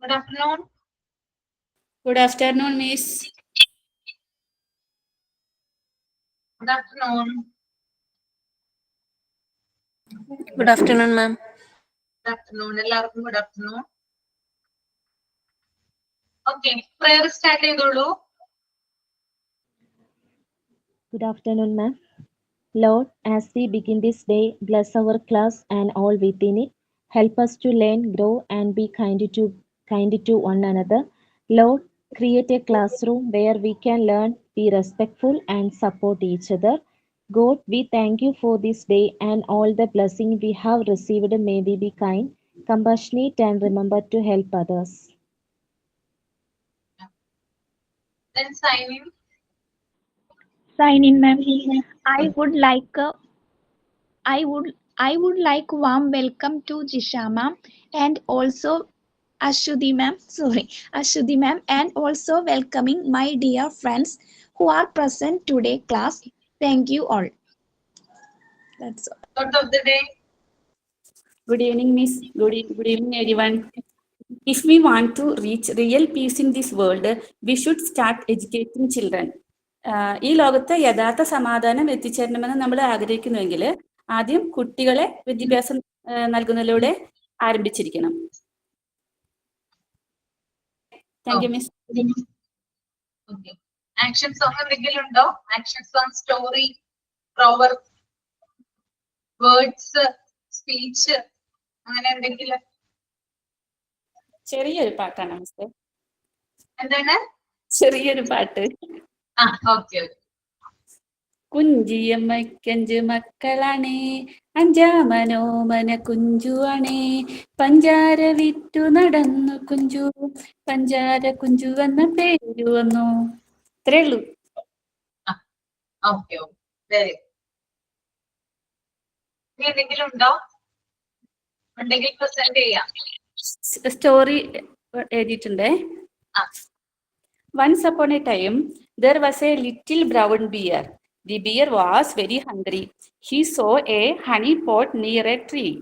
Good afternoon. Good afternoon, Miss. Good afternoon. Good afternoon, ma'am. Good afternoon. എല്ലാവർക്കും good afternoon. Okay, prayer start ചെയ്തോളൂ. Good afternoon, ma'am. Lord, as we begin this day, bless our class and all within it. Help us to learn, grow, and be kind to one another. Lord, create a classroom where we can learn, be respectful, and support each other. God, we thank you for this day and all the blessing we have received. May we be kind, compassionate, and remember to help others. Then sign in. Sign in, ma'am. I would like warm welcome to Jisha ma'am and also Ashudi ma'am and also welcoming my dear friends who are present today class. Thank you all. That's all. Thought of the day. Good evening, Miss. Good evening, everyone. If we want to reach real peace in this world, we should start educating children. ഈ ലോകത്ത് യഥാർത്ഥ സമാധാനം എത്തിച്ചേരണമെന്ന് നമ്മൾ ആഗ്രഹിക്കുന്നുവെങ്കിൽ ആദ്യം കുട്ടികളെ വിദ്യാഭ്യാസം നൽകുന്നതിലൂടെ ആരംഭിച്ചിരിക്കണം. Thank you miss. Okay. Action song എന്തെങ്കിലും ഉണ്ടോ? Action song, story, proverb, words, speech, അങ്ങനെ എന്തെങ്കിലും? ചെറിയൊരു പാട്ടാണ് മിസ്. എന്താണ്? ചെറിയൊരു പാട്ട്. Okay. കുഞ്ചിയമ്മയ്ക്കഞ്ച് മക്കളാണേ, അഞ്ചാമനോമന കുഞ്ചുവാണേ, പഞ്ചാര വിറ്റു നടന്നു കുഞ്ചു, പഞ്ചാര കുഞ്ചു എന്ന പേരു വന്നു. ഇത്രേ ഉള്ളൂ. Okay. Very good. ഇനി എന്തെങ്കിലും ഉണ്ടോ? ഉണ്ടെങ്കിൽ പ്രസന്റ് ചെയ്യാം. Story എഴുതിയിട്ടുണ്ടേ. Once upon a time, there was a little brown bear. The bear was very hungry. He saw a honey pot near a tree.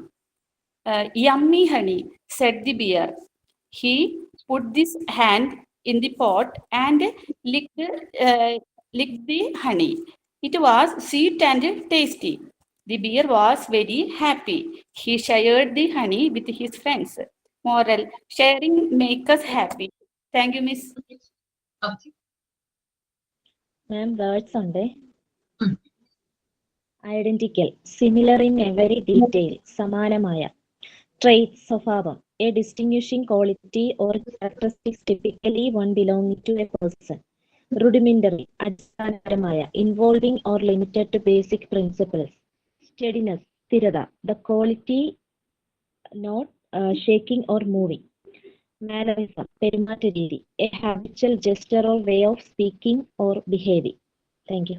Yummy honey, said the bear. He put his hand in the pot and licked the honey. It was sweet and tasty. The bear was very happy. He shared the honey with his friends. Moral: sharing makes us happy. Thank you, Miss. Okay. Ma'am, words ഉണ്ട്. Identical, similar in every detail, സമാനമായ. Trait, സ്വഭാവം, a distinguishing quality or characteristics typically one belonging to a person. Rudimentary, അടിസ്ഥാനപരമായ, involving or limited to basic principles. Steadiness, സ്ഥിരത, the quality not shaking or moving. Mannerism, പെരുമാറ്റ രീതി, a habitual gesture or way of speaking or behaving. Thank you.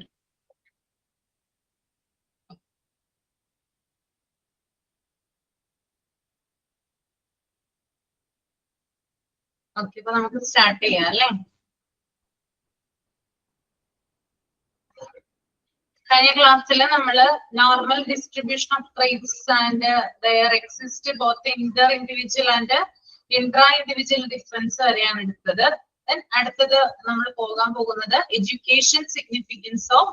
Okay, അപ്പൊ നമുക്ക് start ചെയ്യാം അല്ലേ? കഴിഞ്ഞ ക്ലാസ്സിൽ നമ്മള് normal distribution of traits and their exist both Inter individual and intra individual difference വരെയാണ് എടുത്തത്. അടുത്തത് നമ്മൾ പോകാൻ പോകുന്നത് education significance of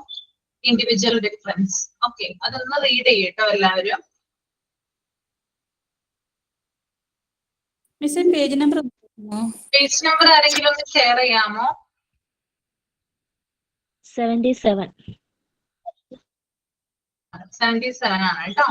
individual difference. Okay, അതൊന്ന് റീഡ് ചെയ്യട്ടോ എല്ലാവരും. മിസ് പേജ് നമ്പർ ആരെങ്കിലും ഒന്ന് ഷെയർ ചെയ്യാമോ? 77. 77 ആണ് കേട്ടോ.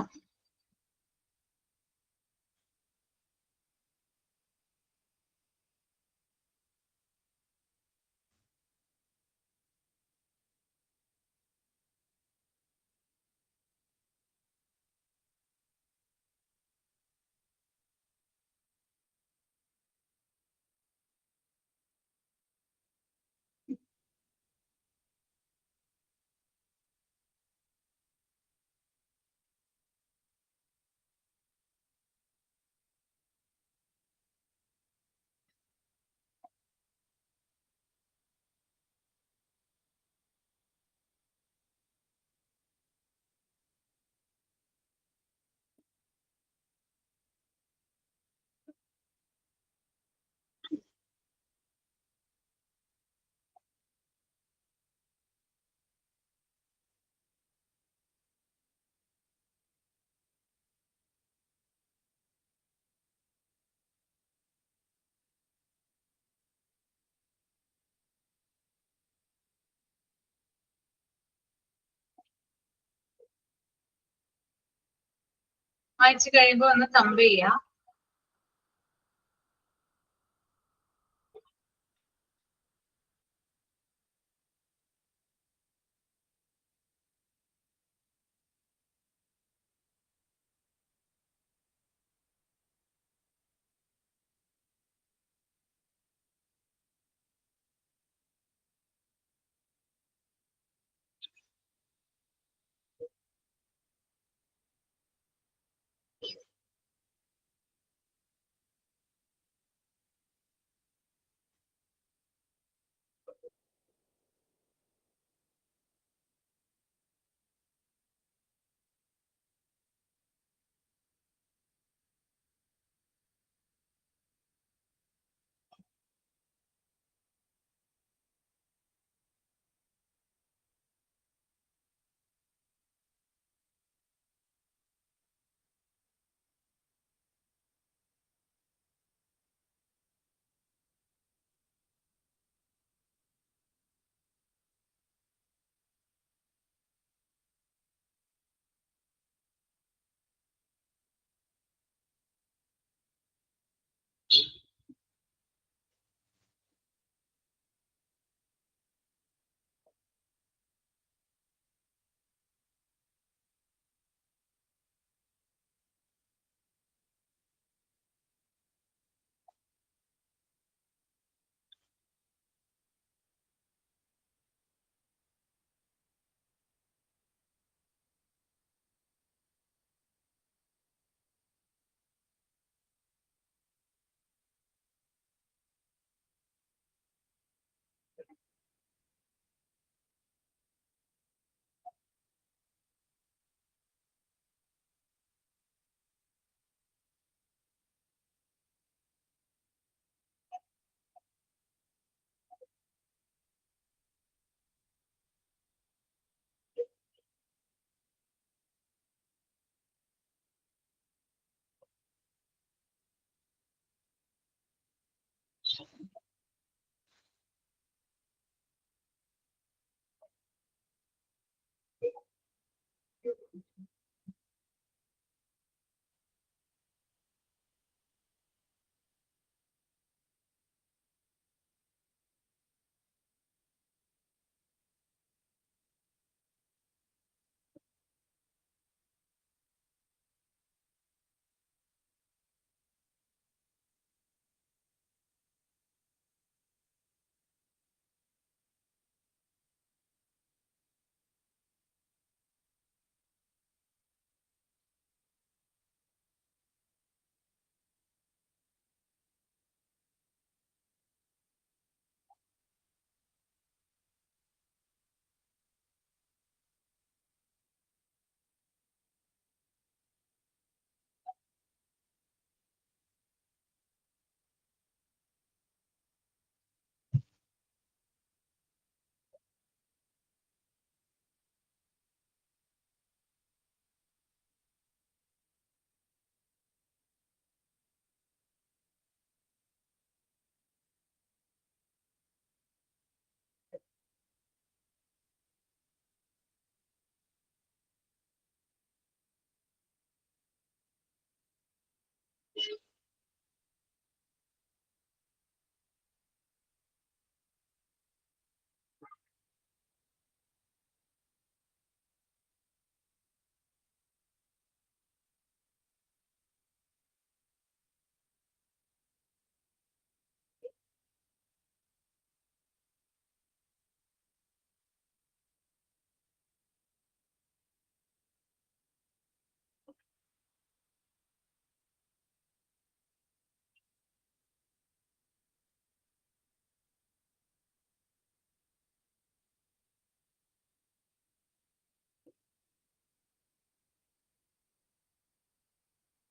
വായിച്ചു കഴിയുമ്പോൾ ഒന്ന് തമ്പ് ചെയ്യാം.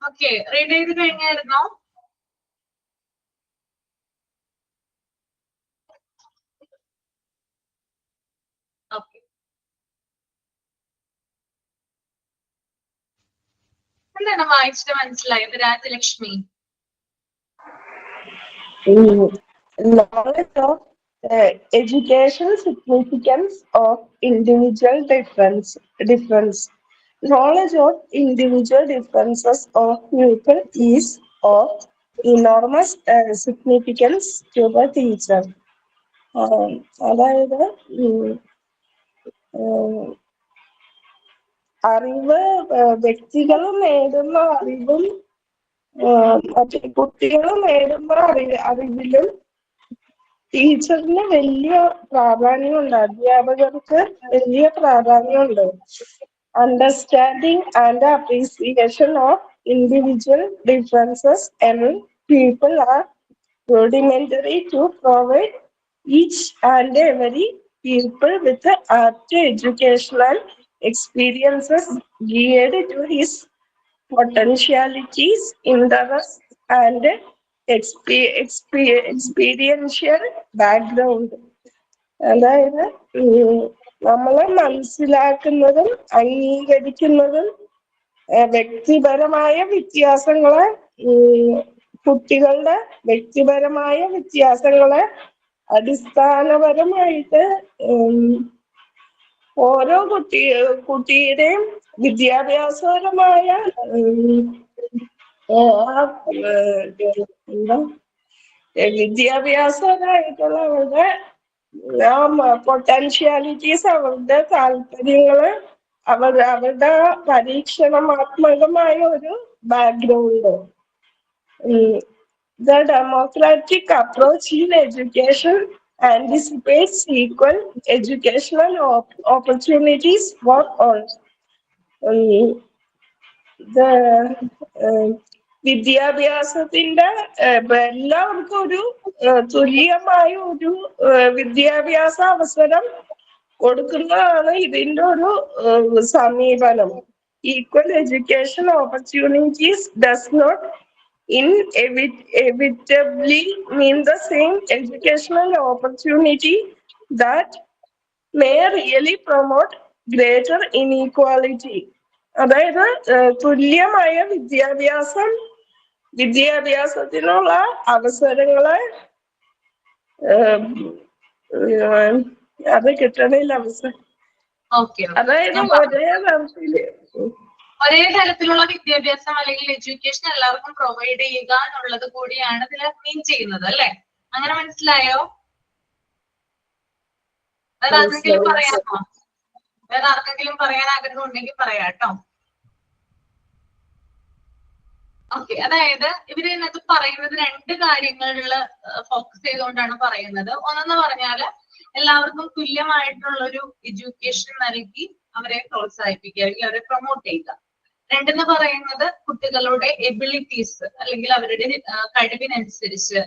ഓക്കെ, റീഡ് ചെയ്ത് കഴിഞ്ഞായിരുന്നോ? ഓക്കെ, എന്താണ് വായിച്ചിട്ട് മനസ്സിലായത് Rajalakshmi? Knowledge of educational significance of individual difference, Knowledge of individual differences of people is of enormous significance to the teacher. അതായത് അറിവ് വ്യക്തികൾ നേടുന്ന അറിവും മറ്റേ കുട്ടികൾ നേടുന്ന അറിവിലും ടീച്ചറിന് വലിയ പ്രാധാന്യമുണ്ട്, അധ്യാപകർക്ക് വലിയ പ്രാധാന്യമുണ്ട്. Understanding and appreciation of individual differences among people are rudimentary to provide each and every people with apt educational experiences geared to his potentialities, interests, and experiential background. അതായത് നമ്മളെ മനസ്സിലാക്കുന്നതും അംഗീകരിക്കുന്നതും വ്യക്തിപരമായ വ്യത്യാസങ്ങളെ കുട്ടികളുടെ വ്യക്തിപരമായ വ്യത്യാസങ്ങളെ അടിസ്ഥാനപരമായിട്ട് ഓരോ കുട്ടിയുടെയും വിദ്യാഭ്യാസപരമായ വിദ്യാഭ്യാസപരമായിട്ടുള്ള അവരുടെ പൊട്ടൻഷ്യാലിറ്റീസ്, അവരുടെ താല്പര്യങ്ങള്, അവരുടെ പരീക്ഷണാത്മകമായ ഒരു background. The democratic approach in education anticipates equal educational opportunities for all. വിദ്യാഭ്യാസത്തിന്റെ എല്ലാവർക്കും ഒരു തുല്യമായ ഒരു വിദ്യാഭ്യാസ അവസരം കൊടുക്കുന്നതാണ് ഇതിന്റെ ഒരു സമീപനം. Equal education opportunities does not inevitably mean the same educational opportunity that may really promote greater inequality. അതായത് തുല്യമായ വിദ്യാഭ്യാസത്തിനുള്ള അവസരങ്ങളെ അത് കിട്ടണില്ല അവസരം. അതായത് ഒരേ തരത്തിലുള്ള വിദ്യാഭ്യാസം അല്ലെങ്കിൽ എഡ്യൂക്കേഷൻ എല്ലാവർക്കും പ്രൊവൈഡ് ചെയ്യുക എന്നുള്ളത് കൂടിയാണ് ഇതിൽ മീൻ ചെയ്യുന്നത്, അല്ലെ? അങ്ങനെ മനസ്സിലായോ? വേറെ ആർക്കെങ്കിലും പറയാമോ? വേറെ ആർക്കെങ്കിലും പറയാൻ ആഗ്രഹം ഉണ്ടെങ്കിൽ പറയാട്ടോ. ഓക്കെ, അതായത് ഇവര് ഇതിനകത്ത് പറയുന്നത് രണ്ട് കാര്യങ്ങളിൽ ഫോക്കസ് ചെയ്തുകൊണ്ടാണ് പറയുന്നത്. ഒന്നെന്ന് പറഞ്ഞാല് എല്ലാവർക്കും തുല്യമായിട്ടുള്ള ഒരു എഡ്യൂക്കേഷൻ നൽകി അവരെ പ്രോത്സാഹിപ്പിക്കുക അല്ലെങ്കിൽ അവരെ പ്രൊമോട്ട് ചെയ്യുക. രണ്ടെന്ന് പറയുന്നത് കുട്ടികളുടെ എബിലിറ്റീസ് അല്ലെങ്കിൽ അവരുടെ കഴിവിനനുസരിച്ച്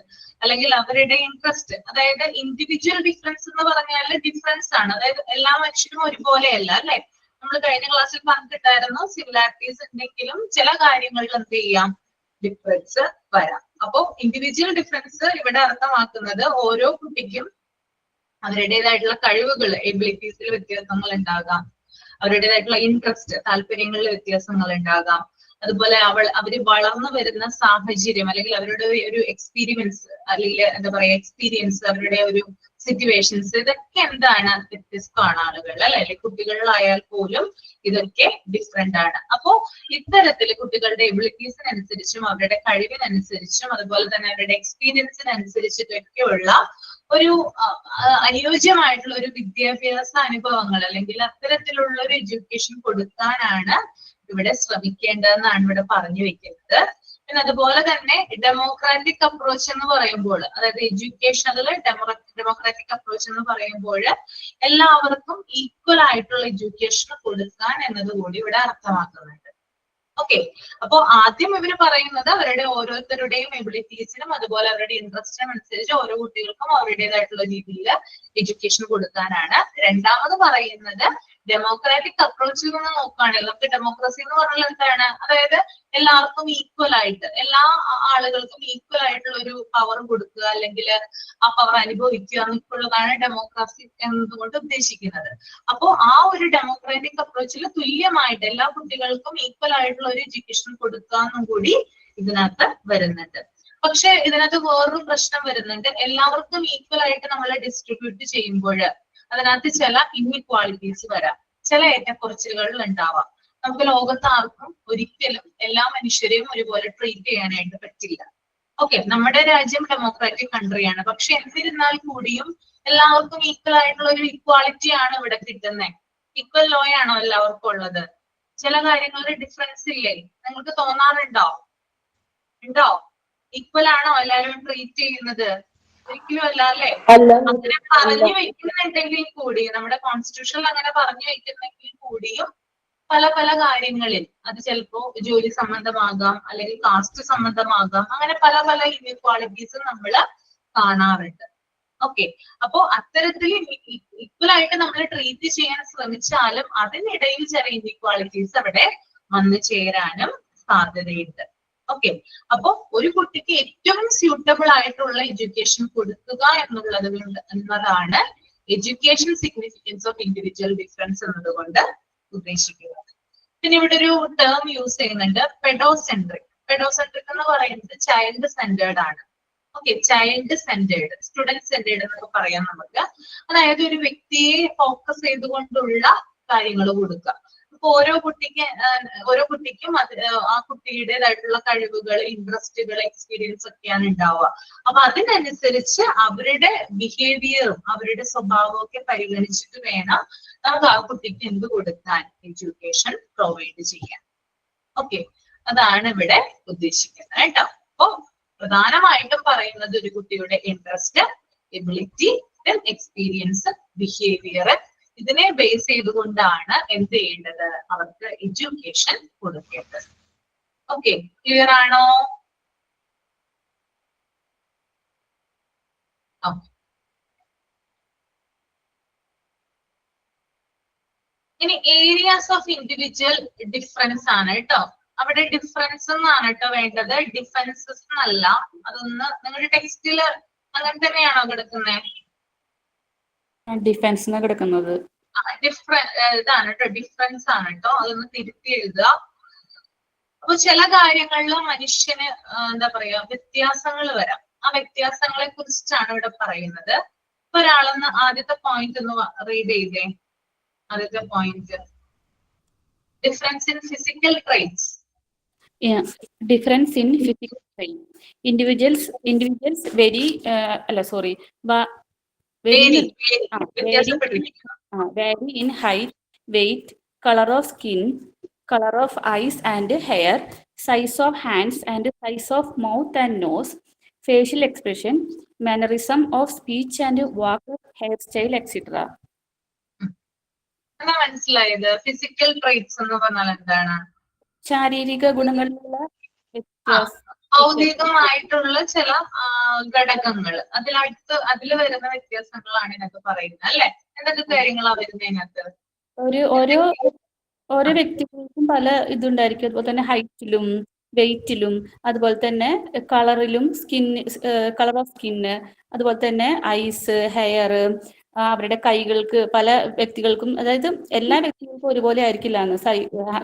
അല്ലെങ്കിൽ അവരുടെ ഇൻട്രസ്റ്റ്, അതായത് ഇൻഡിവിജ്വൽ ഡിഫറൻസ് എന്ന് പറഞ്ഞാൽ ഡിഫറൻസ് ആണ്, അതായത് എല്ലാ മനുഷ്യരും ഒരുപോലെയല്ല, അല്ലെ? നമ്മൾ കഴിഞ്ഞ ക്ലാസ്സിൽ പറഞ്ഞിട്ടായിരുന്നു സിമിലാരിറ്റീസ് ഉണ്ടെങ്കിലും ചില കാര്യങ്ങളിൽ എന്ത് ചെയ്യാം, ഡിഫറൻസ് വരാം. അപ്പോ ഇൻഡിവിജ്വൽ ഡിഫറൻസ് ഇവിടെ അർത്ഥമാക്കുന്നത് ഓരോ കുട്ടിക്കും അവരുടേതായിട്ടുള്ള കഴിവുകൾ, എബിലിറ്റീസിൽ വ്യത്യാസങ്ങൾ ഉണ്ടാകാം, അവരുടേതായിട്ടുള്ള ഇൻട്രസ്റ്റ്, താല്പര്യങ്ങളിൽ വ്യത്യാസങ്ങൾ ഉണ്ടാകാം. അതുപോലെ അവര് വളർന്നു വരുന്ന സാഹചര്യം അല്ലെങ്കിൽ അവരുടെ ഒരു എക്സ്പീരിയൻസ് അല്ലെങ്കിൽ എന്താ പറയാ എക്സ്പീരിയൻസ്, അവരുടെ ഒരു സിറ്റുവേഷൻസ്, ഇതൊക്കെ എന്താണ്, വ്യത്യസ്തമാണ് ആളുകൾ, അല്ലെ? കുട്ടികളിലായാൽ പോലും ഇതൊക്കെ ഡിഫറെന്റ് ആണ്. അപ്പോ ഇത്തരത്തിൽ കുട്ടികളുടെ എബിലിറ്റീസിനനുസരിച്ചും അവരുടെ കഴിവിനനുസരിച്ചും അതുപോലെ തന്നെ അവരുടെ എക്സ്പീരിയൻസിനനുസരിച്ചിട്ടൊക്കെയുള്ള ഒരു അനുയോജ്യമായിട്ടുള്ള ഒരു വിദ്യാഭ്യാസ അനുഭവങ്ങൾ അല്ലെങ്കിൽ അത്തരത്തിലുള്ള ഒരു എഡ്യൂക്കേഷൻ കൊടുക്കാനാണ് ഇവിടെ ശ്രമിക്കേണ്ടതെന്നാണ് ഇവിടെ പറഞ്ഞു വെക്കുന്നത്. പിന്നെ അതുപോലെ തന്നെ ഡെമോക്രാറ്റിക് അപ്രോച്ച് എന്ന് പറയുമ്പോൾ, അതായത് എഡ്യൂക്കേഷനിൽ ഡെമോക്രാറ്റിക് അപ്രോച്ച് എന്ന് പറയുമ്പോൾ എല്ലാവർക്കും ഈക്വൽ ആയിട്ടുള്ള എഡ്യൂക്കേഷൻ കൊടുക്കാൻ എന്നതുകൂടി ഇവിടെ അർത്ഥമാക്കുന്നുണ്ട്. ഓക്കെ, അപ്പോ ആദ്യം ഇവര് പറയുന്നത് അവരുടെ ഓരോരുത്തരുടെയും എബിലിറ്റീസിനും അതുപോലെ അവരുടെ ഇൻട്രസ്റ്റിനും അനുസരിച്ച് ഓരോ കുട്ടികൾക്കും അവരുടേതായിട്ടുള്ള രീതിയിൽ എഡ്യൂക്കേഷൻ കൊടുക്കാനാണ്. രണ്ടാമത് പറയുന്നത് ഡെമോക്രാറ്റിക് അപ്രോച്ചിൽ നിന്ന് നോക്കുകയാണെങ്കിൽ നമുക്ക് ഡെമോക്രസി എന്ന് പറഞ്ഞാൽ എന്താണ്, അതായത് എല്ലാവർക്കും ഈക്വൽ ആയിട്ട് എല്ലാ ആളുകൾക്കും ഈക്വൽ ആയിട്ടുള്ള ഒരു പവർ കൊടുക്കുക അല്ലെങ്കിൽ ആ പവർ അനുഭവിക്കുക എന്നൊക്കെയുള്ളതാണ് ഡെമോക്രസി എന്നതുകൊണ്ട് ഉദ്ദേശിക്കുന്നത്. അപ്പോ ആ ഒരു ഡെമോക്രാറ്റിക് അപ്രോച്ചിൽ തുല്യമായിട്ട് എല്ലാ കുട്ടികൾക്കും ഈക്വൽ ആയിട്ടുള്ള ഒരു എഡ്യൂക്കേഷൻ കൊടുക്കുക എന്നും കൂടി ഇതിനകത്ത് വരുന്നുണ്ട്. പക്ഷെ ഇതിനകത്ത് വേറൊരു പ്രശ്നം വരുന്നുണ്ട്. എല്ലാവർക്കും ഈക്വൽ ആയിട്ട് നമ്മൾ ഡിസ്ട്രിബ്യൂട്ട് ചെയ്യുമ്പോൾ അതിനകത്ത് ചില ഇൻഇക്വാളിറ്റീസ് വരാം, ചില ഏറ്റക്കുറച്ചിലുകൾ ഉണ്ടാവാം. നമുക്ക് ലോകത്ത് ആർക്കും ഒരിക്കലും എല്ലാ മനുഷ്യരെയും ഒരുപോലെ ട്രീറ്റ് ചെയ്യാനായിട്ട് പറ്റില്ല. ഓക്കെ, നമ്മുടെ രാജ്യം ഡെമോക്രാറ്റിക് കൺട്രിയാണ്. പക്ഷെ എന്നിരുന്നാൽ കൂടിയും എല്ലാവർക്കും ഈക്വൽ ആയിട്ടുള്ള ഒരു ഇക്വാളിറ്റി ആണ് ഇവിടെ കിട്ടുന്നത്. ഈക്വൽ ലോ ആണോ എല്ലാവർക്കും ഉള്ളത്? ചില കാര്യങ്ങളുടെ ഡിഫറൻസ് ഇല്ലേ? നിങ്ങൾക്ക് തോന്നാറുണ്ടോ? ഉണ്ടോ? ഈക്വൽ ആണോ എല്ലാവരും ട്രീറ്റ് ചെയ്യുന്നത്? ഒരിക്കലും അല്ല അല്ലേ? അങ്ങനെ പറഞ്ഞു വെക്കുന്നുണ്ടെങ്കിൽ കൂടി, നമ്മുടെ കോൺസ്റ്റിറ്റ്യൂഷനിൽ അങ്ങനെ പറഞ്ഞു വെക്കുന്നെങ്കിൽ കൂടിയും പല പല കാര്യങ്ങളിൽ അത് ചിലപ്പോ ജോലി സംബന്ധമാകാം, അല്ലെങ്കിൽ കാസ്റ്റ് സംബന്ധമാകാം, അങ്ങനെ പല പല ഇൻഇക്വാളിറ്റീസ് നമ്മൾ കാണാറുണ്ട്. ഓക്കെ, അപ്പോ അത്തരത്തിൽ ഈക്വൽ ആയിട്ട് നമ്മൾ ട്രീറ്റ് ചെയ്യാൻ ശ്രമിച്ചാലും അതിനിടയിൽ ചില ഇൻഇക്വാളിറ്റീസ് അവിടെ വന്നു ചേരാനും സാധ്യതയുണ്ട്. ഓക്കെ, അപ്പോ ഒരു കുട്ടിക്ക് ഏറ്റവും സ്യൂട്ടബിൾ ആയിട്ടുള്ള എഡ്യൂക്കേഷൻ കൊടുക്കുക എന്നതാണ് education significance of individual difference എന്നതുകൊണ്ട് ഉദ്ദേശിക്കുന്നത്. പിന്നെ ഇവിടെ ഒരു ടേം യൂസ് ചെയ്യുന്നുണ്ട്, പെഡോസെൻട്രിക്. പെഡോസെൻട്രിക് എന്ന് പറയുന്നത് ചൈൽഡ് സെന്റേർഡ് ആണ്. Okay, child centred, student centred എന്നൊക്കെ പറയാം നമുക്ക്. അതായത് ഒരു വ്യക്തിയെ ഫോക്കസ് ചെയ്തുകൊണ്ടുള്ള കാര്യങ്ങൾ കൊടുക്കുക. അപ്പൊ ഓരോ കുട്ടിക്കും ആ കുട്ടിയുടേതായിട്ടുള്ള കഴിവുകൾ, ഇൻട്രസ്റ്റുകൾ, എക്സ്പീരിയൻസ് ഒക്കെയാണ് ഉണ്ടാവുക. അപ്പൊ അതിനനുസരിച്ച് അവരുടെ ബിഹേവിയറും അവരുടെ സ്വഭാവവും ഒക്കെ പരിഗണിച്ചിട്ട് വേണം നമുക്ക് ആ കുട്ടിക്ക് എന്ത് കൊടുക്കാൻ, എഡ്യൂക്കേഷൻ പ്രൊവൈഡ് ചെയ്യാൻ. ഓക്കെ, അതാണ് ഇവിടെ ഉദ്ദേശിക്കുന്നത് കേട്ടോ. അപ്പൊ പ്രധാനമായിട്ടും പറയുന്നത് ഒരു കുട്ടിയുടെ ഇൻട്രസ്റ്റ്, എബിലിറ്റി, എക്സ്പീരിയൻസ്, ബിഹേവിയർ, ഇതിനെ ബേസ് ചെയ്തുകൊണ്ടാണ് എന്ത് ചെയ്യേണ്ടത്, അവർക്ക് എഡ്യൂക്കേഷൻ കൊടുക്കേണ്ടത്. ഓക്കെ, ക്ലിയർ ആണോ? ഇനി ഏരിയാസ് ഓഫ് ഇൻഡിവിജ്വൽ ഡിഫറൻസ് ആണ് കേട്ടോ. അവിടെ ഡിഫറൻസ് എന്നാണ് കേട്ടോ വേണ്ടത്, ഡിഫറൻസസ് എന്നല്ല. അതൊന്ന് നിങ്ങളുടെ ടെക്സ്റ്റില് അങ്ങനെ തന്നെയാണോ കിടക്കുന്നത്? ഡിഫൻസ് കിടക്കുന്നത് ഇതാണ് കേട്ടോ, ഡിഫറൻസ് ആണ് കേട്ടോ. അതൊന്ന് തിരുത്തി എഴുതുക. അപ്പൊ ചില കാര്യങ്ങളിൽ മനുഷ്യന് എന്താ പറയാ വ്യത്യാസങ്ങൾ വരാം. ആ വ്യത്യാസങ്ങളെ കുറിച്ചിട്ടാണ് ഇവിടെ പറയുന്നത്. ഇപ്പൊ ഒരാളൊന്ന് ആദ്യത്തെ പോയിന്റ് ഒന്ന് റീഡ് ചെയ്തേ. ആദ്യത്തെ point, difference in physical traits. Difference in physical trait. Individuals vary in height, weight, color of skin, color of eyes and hair, size of hands and size of mouth and nose, facial expression, mannerism of speech and walk, hairstyle, etc. മനസ്സിലായത്? Physical traits എന്ന് പറഞ്ഞാൽ എന്താണ്? ശാരീരിക ഗുണങ്ങളിലുള്ള വ്യത്യാസം, ഭൗതികമായിട്ടുള്ള ചില ഘടകങ്ങൾ, അതിൽ വരുന്ന വ്യത്യാസങ്ങളാണ് ഇതിനകത്ത് പറയുന്നത് അല്ലെ? എന്തൊക്കെ കാര്യങ്ങളാണ് വരുന്നത് ഇതിനകത്ത്? ഓരോ വ്യക്തികൾക്കും പല ഇതുണ്ടായിരിക്കും. അതുപോലെ തന്നെ ഹൈറ്റിലും വെയിറ്റിലും, അതുപോലെ തന്നെ കളറിലും, കളർ ഓഫ് സ്കിന്ന്, അതുപോലെ തന്നെ ഐസ്, ഹെയർ, അവരുടെ കൈകൾക്ക് പല വ്യക്തികൾക്കും, അതായത് എല്ലാ വ്യക്തികൾക്കും ഒരുപോലെ ആയിരിക്കില്ല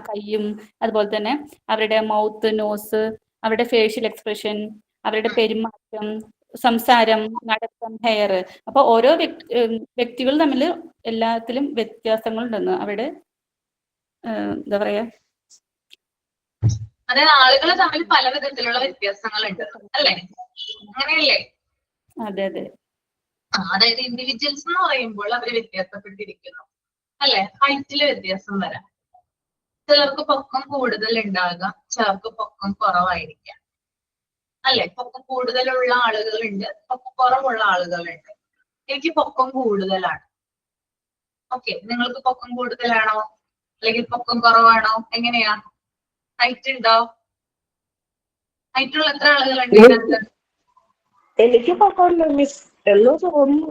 കൈയും, അതുപോലെ തന്നെ അവരുടെ മൗത്ത്, നോസ്, അവരുടെ ഫേഷ്യൽ എക്സ്പ്രഷൻ, അവരുടെ പെരുമാറ്റം, സംസാരം, നടത്തം, ഹെയർ. അപ്പൊ ഓരോ വ്യക്തികൾ തമ്മിൽ എല്ലാത്തിലും വ്യത്യാസങ്ങൾ ഉണ്ടെന്ന് അവിടെ എന്താ പറയാ, അതായത് ആളുകൾ തമ്മിൽ പല വിധത്തിലുള്ള വ്യത്യാസങ്ങളുണ്ട് അല്ലെ? അങ്ങനെയല്ലേ? അതെ അതെ. അതായത് ഇൻഡിവിജ്വൽസ് എന്ന് പറയുമ്പോൾ അവർ വ്യത്യാസപ്പെട്ടിരിക്കുന്നു അല്ലെ? ഹൈറ്റില് വ്യത്യാസം വരാം. ചിലർക്ക് പൊക്കം കൂടുതൽ ഉണ്ടാകാം, ചിലർക്ക് പൊക്കം കുറവായിരിക്കാം അല്ലെ? പൊക്കം കൂടുതലുള്ള ആളുകളുണ്ട്, പൊക്കം കുറവുള്ള ആളുകളുണ്ട്. എനിക്ക് പൊക്കം കൂടുതലാണ്. ഓക്കെ, നിങ്ങൾക്ക് പൊക്കം കൂടുതലാണോ അല്ലെങ്കിൽ പൊക്കം കുറവാണോ? എങ്ങനെയാ? ഹൈറ്റ് ഉണ്ടോ? ഹൈറ്റുള്ള എത്ര ആളുകളുണ്ട് ഇതിനകത്ത്? എനിക്ക് പൊക്കമുണ്ട് മിസ്, എന്ന് തോന്നുന്നു.